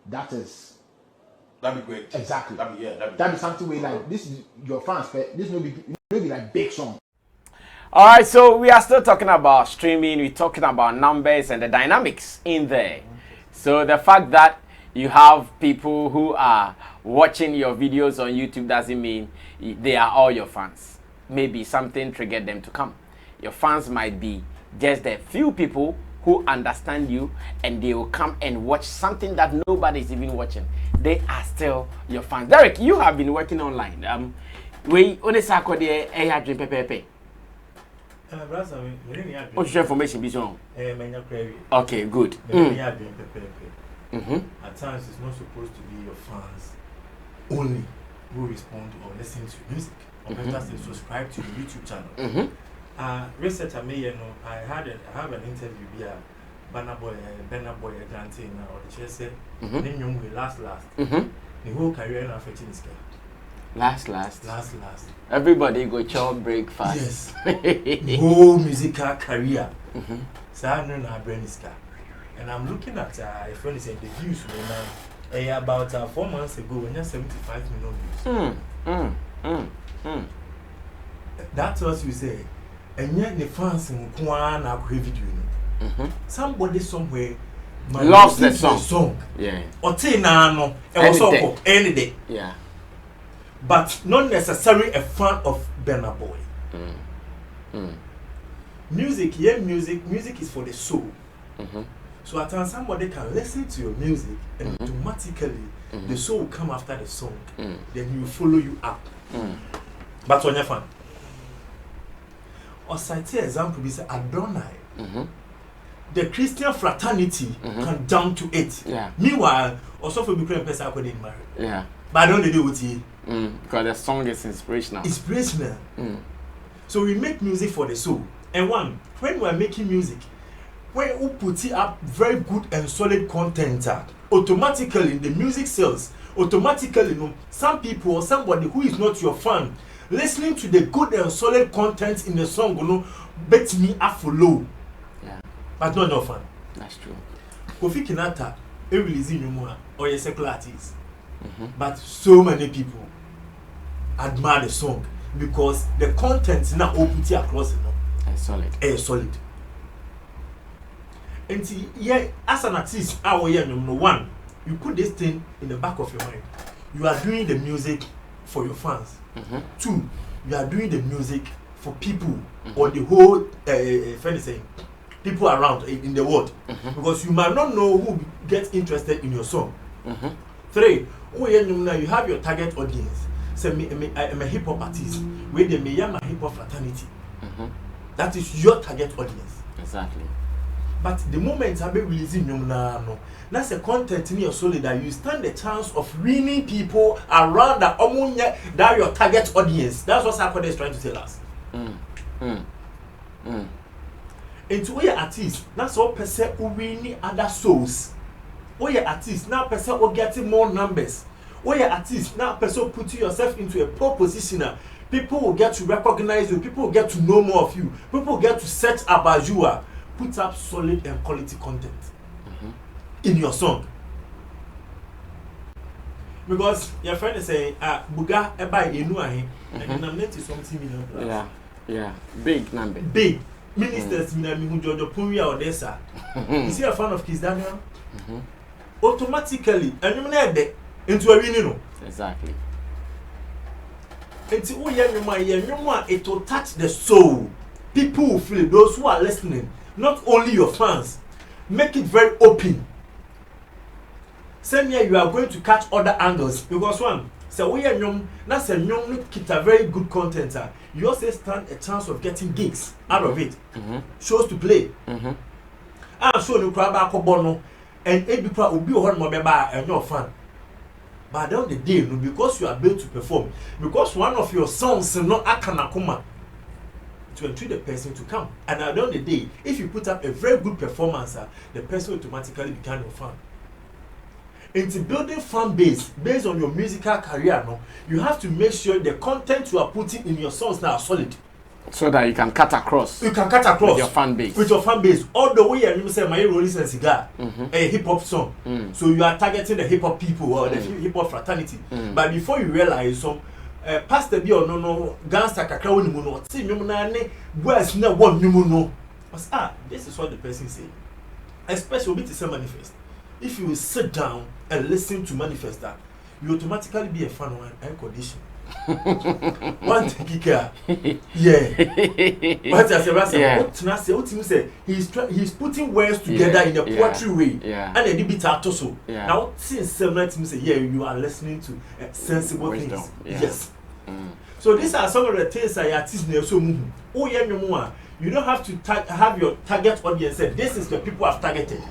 that'd be great. Exactly. That'd be something where like this is your fans, this will be like big song. All right, so we are still talking about streaming. We're talking about numbers and the dynamics in there. So the fact that you have people who are watching your videos on YouTube doesn't mean they are all your fans. Maybe something triggered them to come. Your fans might be just the few people who understand you and they will come and watch something that nobody is even watching. They are still your fans. Derek, you have been working online. We only Sarkodie dream pepe. What's your information? Okay, good. At times, it's not supposed to be your fans only who respond or listen to music. Or better say, subscribe to the YouTube channel. Research I made, I have an interview via Banner Boy Grantine or the chair said, last. The whole career in affecting this guy. Last. Everybody go chop breakfast. Yes. Whole musical career. So I know now brain is car. And I'm looking at a friend saying the views now. About 4 months ago, when you're 75 million views. That's what you say. And yet the fans in Kwan are video. Somebody somewhere loves the song. Yeah. Or no, any day. Yeah. But not necessarily a fan of Burna Boy. Music is for the soul. So at times somebody can listen to your music and automatically the soul will come after the song. Then you follow you up. But on your fan. Or cite example is Adonai. The Christian fraternity can jump to it. Meanwhile, also for becoming person I couldn't marry. But I don't do with you. Because the song is inspirational. So we make music for the soul. And when we are making music, when you put it up very good and solid content, automatically the music sells. Automatically, you know, some people or somebody who is not your fan, listening to the good and solid content in the song, you know, bet me a follow. Yeah. But not your fan. That's true. Kofi Kinata, releasing you or a secular artist. But so many people admire the song because the content is now open across, you know. Solid. And yeah, as an artist, number one, you put this thing in the back of your mind. You are doing the music for your fans. Two, you are doing the music for people or the whole people around in the world. Because you might not know who gets interested in your song. Three, you have your target audience. Say, I'm a hip hop artist. Where they may have a hip hop fraternity. That is your target audience. Exactly. But the moment I be releasing no, that's a content in your soul that you stand the chance of winning people around that your target audience. That's what Sarkodie is trying to tell us. And to your artist, that's all person who winning other souls. Oh, your artist now person who getting more numbers. Oh, your artist now person putting yourself into a poor position. People will get to recognize you. People will get to know more of you. People will get to search about you. Put up solid and quality content in your song. Because your friend is saying, Buga eba enu ahe, and nominate is something million plus. Yeah, big number. Big ministers, Minami Jojo Puria or Dessa. Is he a fan of Kiss Daniel? Automatically, and you may into a winning. Exactly. It's it will touch the soul. People will feel it. Those who are listening, not only your fans. Make it very open. Same here, you are going to catch other angles because one, so we are young. That's a young keep a very good content. You also stand a chance of getting gigs out of it. Shows to play. I'm sure you crab back bono and every crowd will be one more and your fan. But down the day, because you are able to perform, because one of your songs is not akanakuma to entreat the person to come. And at the end of the day, if you put up a very good performance, the person automatically become your fan. Into building fan base based on your musical career, you have to make sure the content you are putting in your songs now are solid. So that you can cut across. You can cut across with your fan base. With your fan base. All the way you say my release and cigar, a hip hop song. So you are targeting the hip hop people or the hip hop fraternity. But before you realize some pastor be or no gangster kakra woni mu no ti nwum na ne boys na won nwum no. This is what the person say. Especially with the manifest. If you sit down and listen to manifest that, you automatically be a fan of an condition. One kicker, What I say, he's putting words together in a poetry way, and a debit also. Now, since several times say, you are listening to sensible things. Yes. So these are some of the things I artists so moving. Oh yeah, no more. You don't have to have your target audience say this is the people I've targeted.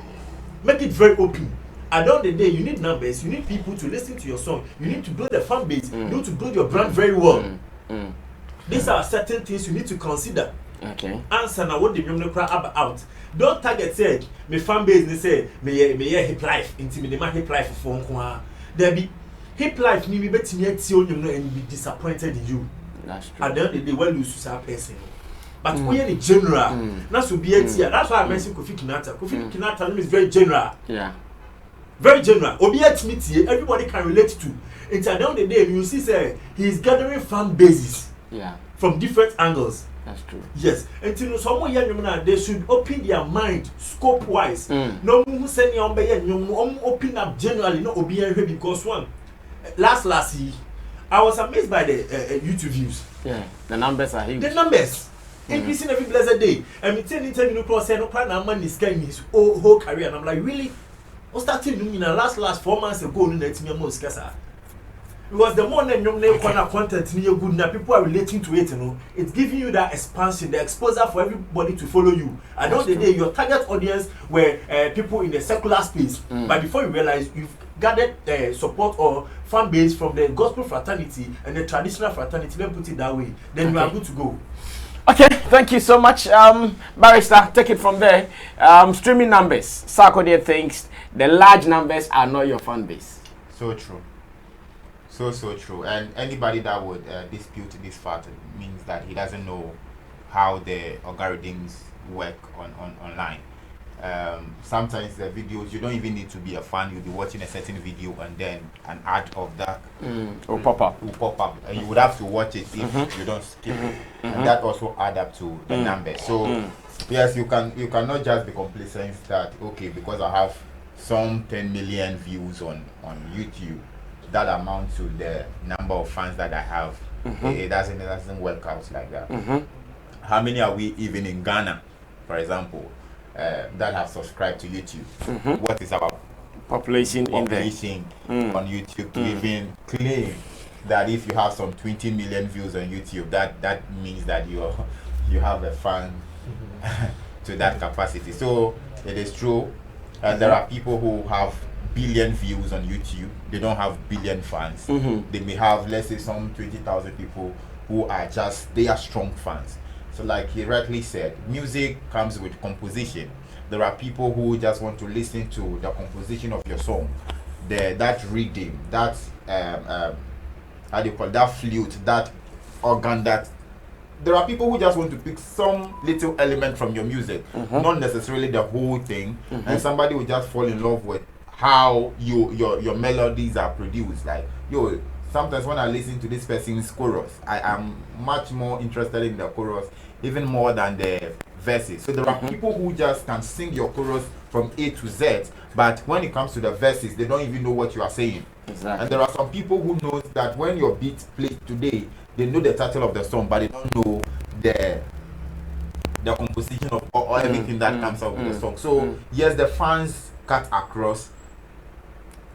Make it very open. At the end of the day, you need numbers, you need people to listen to your song, you need to build a fan base, you need to build your brand very well. These are certain things you need to consider. Okay. Answer now what the young crowd out. Don't target say my fan base they say me hip life, intimidate hip life for phone. There be hip life me bet me and be disappointed in you. That's true. At the end of the day, well you should person. But we are the general. That's to be here. That's why I mentioned Kofi Kinata. Kofi Kinata is very general. Yeah. Very general. Everybody can relate to. It's at the end of the day, you see, say he's gathering fan bases. Yeah. From different angles. That's true. Yes. And you know, someone young they should open their mind scope wise. No who send you open up generally, not obedient because one last year I was amazed by the YouTube views. Yeah. The numbers are huge. The numbers. Increasing every blessed day. And me telling no cross no plan and man is getting his whole career. And I'm like, really? I started in the last 4 months ago, because the more than you content near good now, people are relating to it, you know. It's giving you that expansion, the exposure for everybody to follow you. At the end of the day, your target audience were people in the secular space. But before you realize, you've gathered support or fan base from the gospel fraternity and the traditional fraternity, let me put it that way, then you are good to go. Okay, thank you so much, Barrister. Take it from there. Streaming numbers. Sarkodie thinks the large numbers are not your fan base. So true. So true. And anybody that would dispute this fact means that he doesn't know how the algorithms work online. Sometimes the videos, you don't even need to be a fan. You'll be watching a certain video and then an ad of that will pop up, and you would have to watch it if you don't skip it, and that also add up to the numbers. So yes, you cannot just be complacent that okay, because I have some 10 million views on YouTube, that amount to the number of fans that I have. It doesn't work out like that. How many are we even in Ghana, for example, that have subscribed to YouTube? What is our population in there on YouTube to even claim that if you have some 20 million views on YouTube, that means that you have a fan to that capacity? So it is true. There are people who have billion views on YouTube. They don't have billion fans. They may have, let's say, some 20,000 people who are they are strong fans. So like he rightly said, music comes with composition. There are people who just want to listen to the composition of your song, that rhythm, that how do you call it, that flute, that organ. That there are people who just want to pick some little element from your music, not necessarily the whole thing. And somebody will just fall in love with how your melodies are produced. Like sometimes when I listen to this person's chorus, I am much more interested in the chorus even more than the verses. So there are people who just can sing your chorus from A to Z, but when it comes to the verses, they don't even know what you are saying. Exactly. And there are some people who know that when your beat plays today, they know the title of the song, but they don't know the composition of or everything that comes out with the song. So yes, the fans cut across.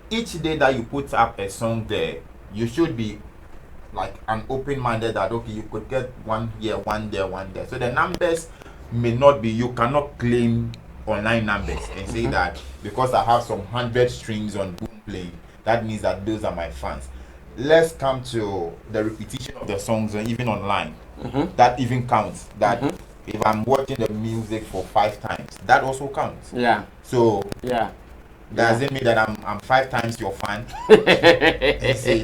Each day that you put up a song there, you should be like an open-minded that okay, you could get one here, one there, one there. So the numbers may not be, you cannot claim online numbers and say that because I have some 100 streams on Boomplay, that means that those are my fans. Let's come to the repetition of the songs, and even online, that even counts. That if I'm watching the music for 5 times, that also counts. Yeah. So yeah. Does it mean that I'm 5 times your fan?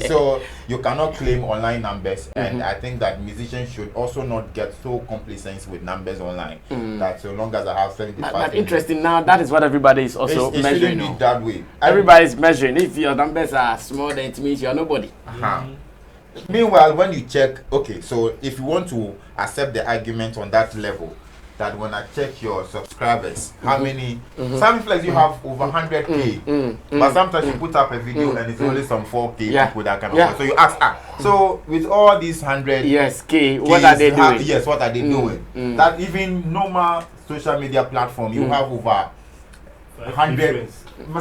So you cannot claim online numbers, and I think that musicians should also not get so complacent with numbers online. That so long as I have 75. But interesting now, that is what everybody is also it measuring. Shouldn't be that way. Everybody is measuring. If your numbers are small, then it means you are nobody. Meanwhile, when you check, okay, so if you want to accept the argument on that level, that when I check your subscribers, how many, Sammy Flex, you have over 100K, but sometimes you put up a video and it's only some 4K people that kind of so you ask, so with all these 100 K, what are they doing? Yes, what are they doing? That even normal social media platform, you have over 100.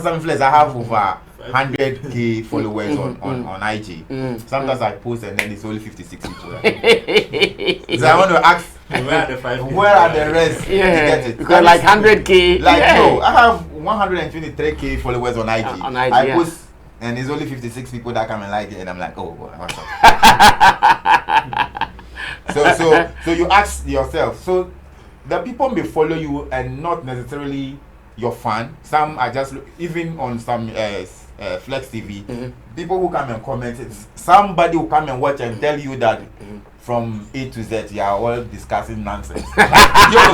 Sammy Flex, I have over 100K followers on IG. Sometimes I post and then it's only 56 people. So I want to ask, where are the rest? Yeah, to get it? because like 100K. Like no, I have 123K followers on IG. I post and it's only 56 people that come and like it, and I'm like, oh, what's up? so you ask yourself. So the people may follow you and not necessarily your fan. Some are just even on some Flex TV. People who come and comment, somebody will come and watch and tell you that from A to Z, you are all discussing nonsense. You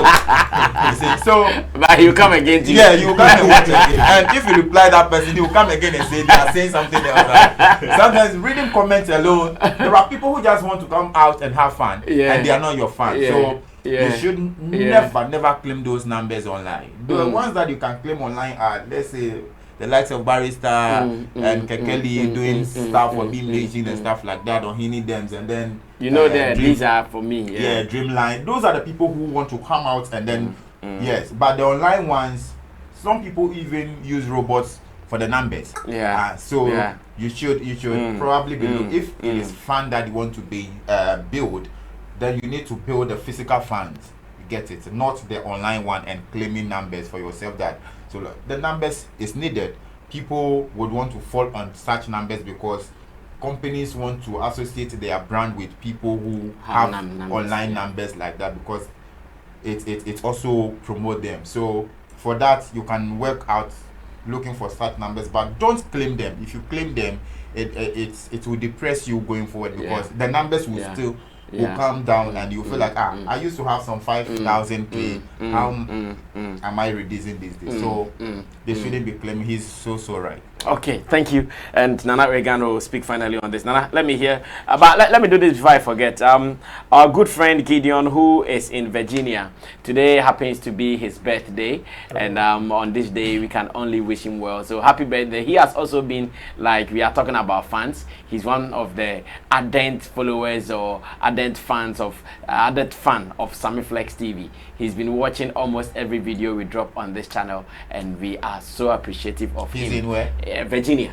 see, so but you come again. Yeah, you come and watch again. And if you reply that person, he will come again and say they are saying something else. Sometimes reading comments alone, there are people who just want to come out and have fun, and they are not your fans. So you should never claim those numbers online. The ones that you can claim online are, let's say, the likes of Barrister and Kekeli doing stuff for Beam Nation and stuff like that on Hini Dems, and then these are for me. Yeah, Dreamline. Those are the people who want to come out and then yes, but the online ones, some people even use robots for the numbers. You should probably be if it is fun that you want to be build, then you need to build the physical funds. You get it, not the online one and claiming numbers for yourself. That so the numbers is needed. People would want to fall on such numbers because companies want to associate their brand with people who have online numbers like that, because it also promote them. So for that, you can work out looking for such numbers, but don't claim them. If you claim them, it will depress you going forward, because the numbers will still will come down, and you feel like I used to have some 5,000 play. How am I reducing these days? So they shouldn't be claiming. He's so right. Okay, thank you. And Nana Regano will speak finally on this. Nana, let me hear about. Let me do this before I forget. Our good friend Gideon, who is in Virginia today, happens to be his birthday, and on this day we can only wish him well. So happy birthday! He has also been, like we are talking about fans. He's one of the ardent followers or ardent fans of fan of Sammy Flex TV. He's been watching almost every video we drop on this channel, and we are so appreciative of him. He's in where? Virginia,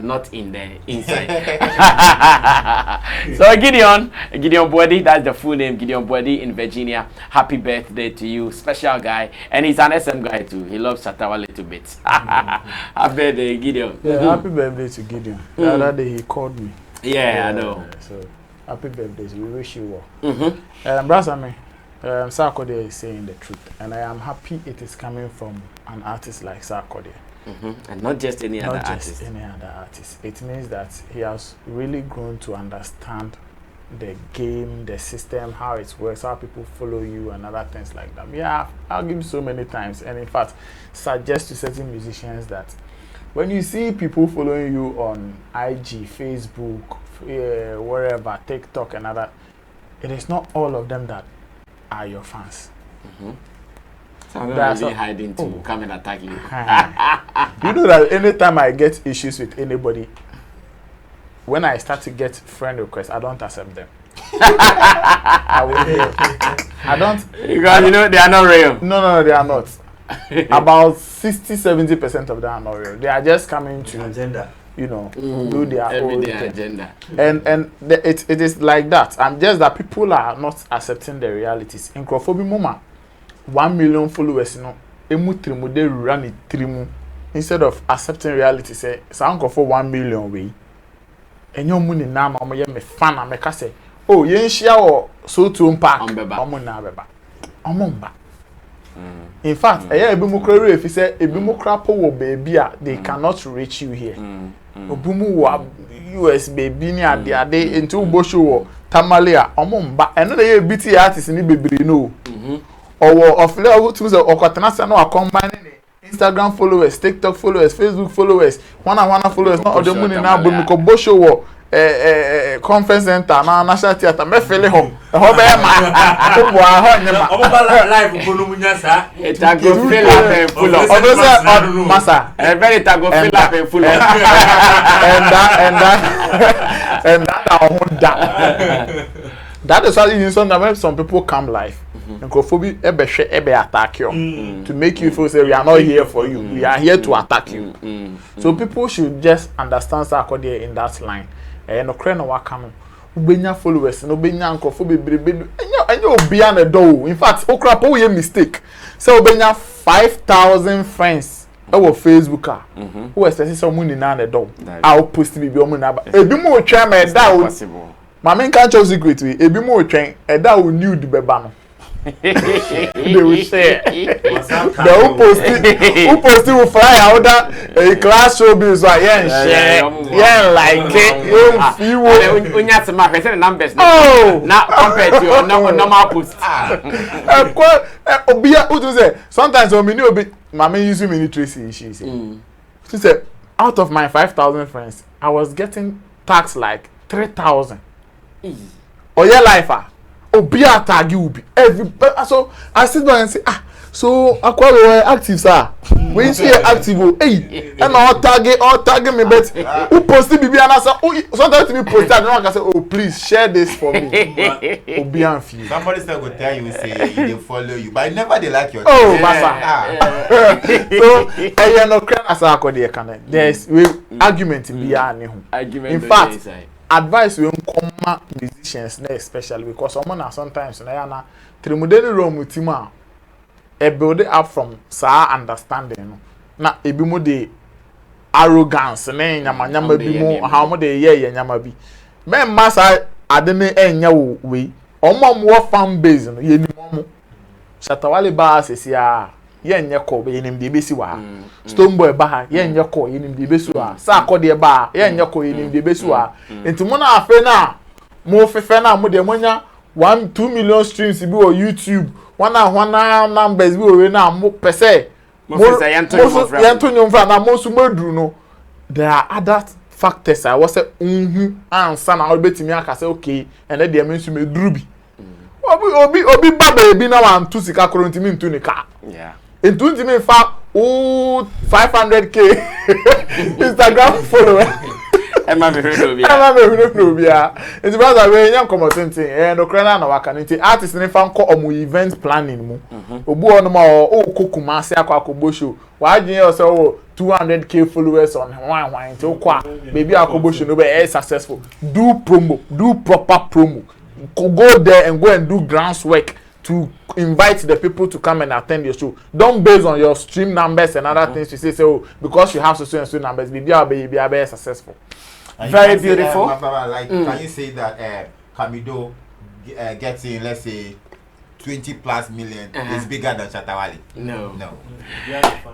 not in the inside. So Gideon Body, that's the full name, Gideon Body in Virginia. Happy birthday to you, special guy, and he's an SM guy too. He loves Satawa a little bit. Happy birthday, Gideon. Yeah, happy birthday to Gideon. The other day he called me. Yeah, I know. So happy birthday. We wish you well. Brother, Sarkodie is saying the truth, and I am happy it is coming from an artist like Sarkodie. And not just any other artist. Not just any other artist. It means that he has really grown to understand the game, the system, how it works, how people follow you, and other things like that. Yeah, I'll give you so many times, and in fact, suggest to certain musicians that when you see people following you on IG, Facebook, wherever, TikTok, and other, it is not all of them that are your fans. Some of them really hiding to come and attack you. You know that anytime I get issues with anybody, when I start to get friend requests, I don't accept them. I don't. Because you know they are not real. No, they are not. About 60-70% of them are not real. They are just coming to agenda. You know, do their own thing. Agenda. And it is like that. And just that people are not accepting the realities. In Crawford Moma, 1 million followers, you know, they run it 3 instead of accepting reality. Say, so for 1 million way. And your money now, I'm a fan. I'm a say, oh, you ain't share so to unpack. In fact, if you say a baby, they cannot reach you here. Obumu US baby ni ade into Bosho Tamalia omumba and they BT artists ni baby no. Or of level to the or combining Instagram followers, TikTok followers, Facebook followers, one followers, not of the money now, but Bosho conference center na national theater me fele ho live bolumunya sa it go fill up and full of massa very go fill up and full of and that is why you sometimes some people come live and ebe attack you to make you feel say we are not here for you, we are here to attack you. So people should just understand Sarkodie in that line. No cry no waka no ubenya followers no benya nkofo bebrebe enya obia na do. In fact okra po we mistake say obenya 5,000 friends on Facebook who expect say money na na do. I'll post bibi omo na ba ebi mo otwa ma da o ma men kan chow secret we ebi mo otwen e da o nude beba no. They will share. Who posted will fly out a class show bills like share. Yeah, like it. When you have to mark the numbers, not compared to your normal post. Sometimes when you be, Mama use me Tracy. She said, out of my 5,000 friends, I was getting tax like 3,000. Oh yeah, life. Obia tag you be every so I sit down and say so akwa active sir when you active and all tag me but who posted bibi and say sometimes me post that no can say oh please share this for me Obia and feel somebody still go tell you say they follow you but never they like your massa so I no cry as Sarkodie can there's argument be argument in fact advice we come musicians especially because someone are sometimes na trimudeni room mutima e build it up from sa understanding na ebi mo dey arrogance ne nyama bi mu how mo de ye nyama bi me massa ade ne enya wo we omo fan base no ye ni mo Shatawale ba sesia ye nye ko be nim de besi wa Stone Boy ba ha ye nye ko ye nim de besi wa Sarkodie ba ye nye ko ye nim de besi wa enti mo na afe na mo fefe na mo de monya 1-2 million streams bi on YouTube wana numbers bi we na mo pese mo yanto nyomfa na mo su modru no there are other factors I was say answer na obetimi aka say okay and then dey mention me duru bi obi baba ebi na wan tu sika koro ntimi ntu ne ka yeah ntu ntimi fa 500k Instagram follower Emma me hunu bia nti brother we nyam komotintin no krana na waka nti artist ne fa nko omo event planning mu obu ono ma o kokuma ase akwa show wa agye yourself 200k followers on one nti okwa baby akobo show no be successful do proper promo go there and go and do groundwork to invite the people to come and attend your show. Don't base on your stream numbers and other things to say oh because you have so and so numbers maybe I'll be successful. Very beautiful. Like can you say that Kamido getting let's say 20+ million is bigger than Shatawale? No.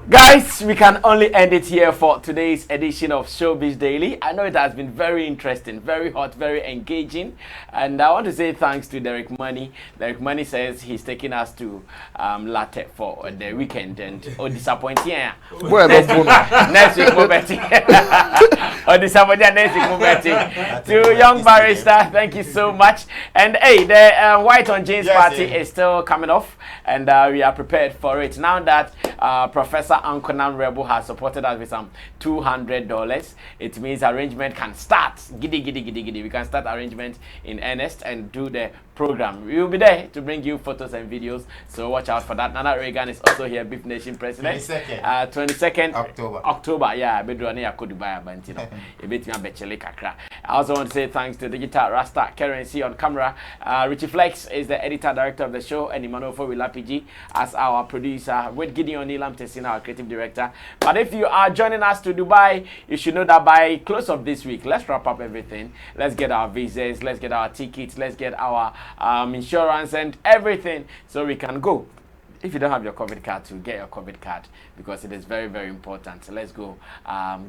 Guys, we can only end it here for today's edition of Showbiz Daily. I know it has been very interesting, very hot, very engaging. And I want to say thanks to Derek Money. Derek Money says he's taking us to Latte for the weekend. And disappointing. Next week, we're betting. Disappointing next week, we're betting. To Young Barrister, thank you so much. And hey, the White on Jeans party is still coming off, and we are prepared for it. Now that Professor Ankonan Rebel has supported us with some $200, it means arrangement can start. Giddy. We can start arrangement in earnest and do the program. We will be there to bring you photos and videos, so watch out for that. Nana Reagan is also here, Beef Nation president. 22nd October. Yeah, I also want to say thanks to Digital Rasta Currency on camera. Richie Flex is the editor director of the show, and Imanofo Wilapiji as our producer, with Gideon Nilam Tessina, our creative director. But if you are joining us to Dubai, you should know that by close of this week, let's wrap up everything. Let's get our visas, let's get our tickets, let's get our insurance and everything so we can go. If you don't have your COVID card, to get your COVID card because it is very, very important. So let's go.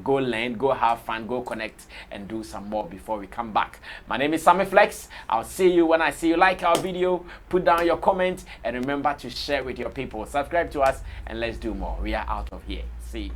Go learn, go have fun, go connect and do some more before we come back. My name is Sammy Flex. I'll see you when I see you. Like our video, put down your comment, and remember to share with your people. Subscribe to us and let's do more. We are out of here. See you.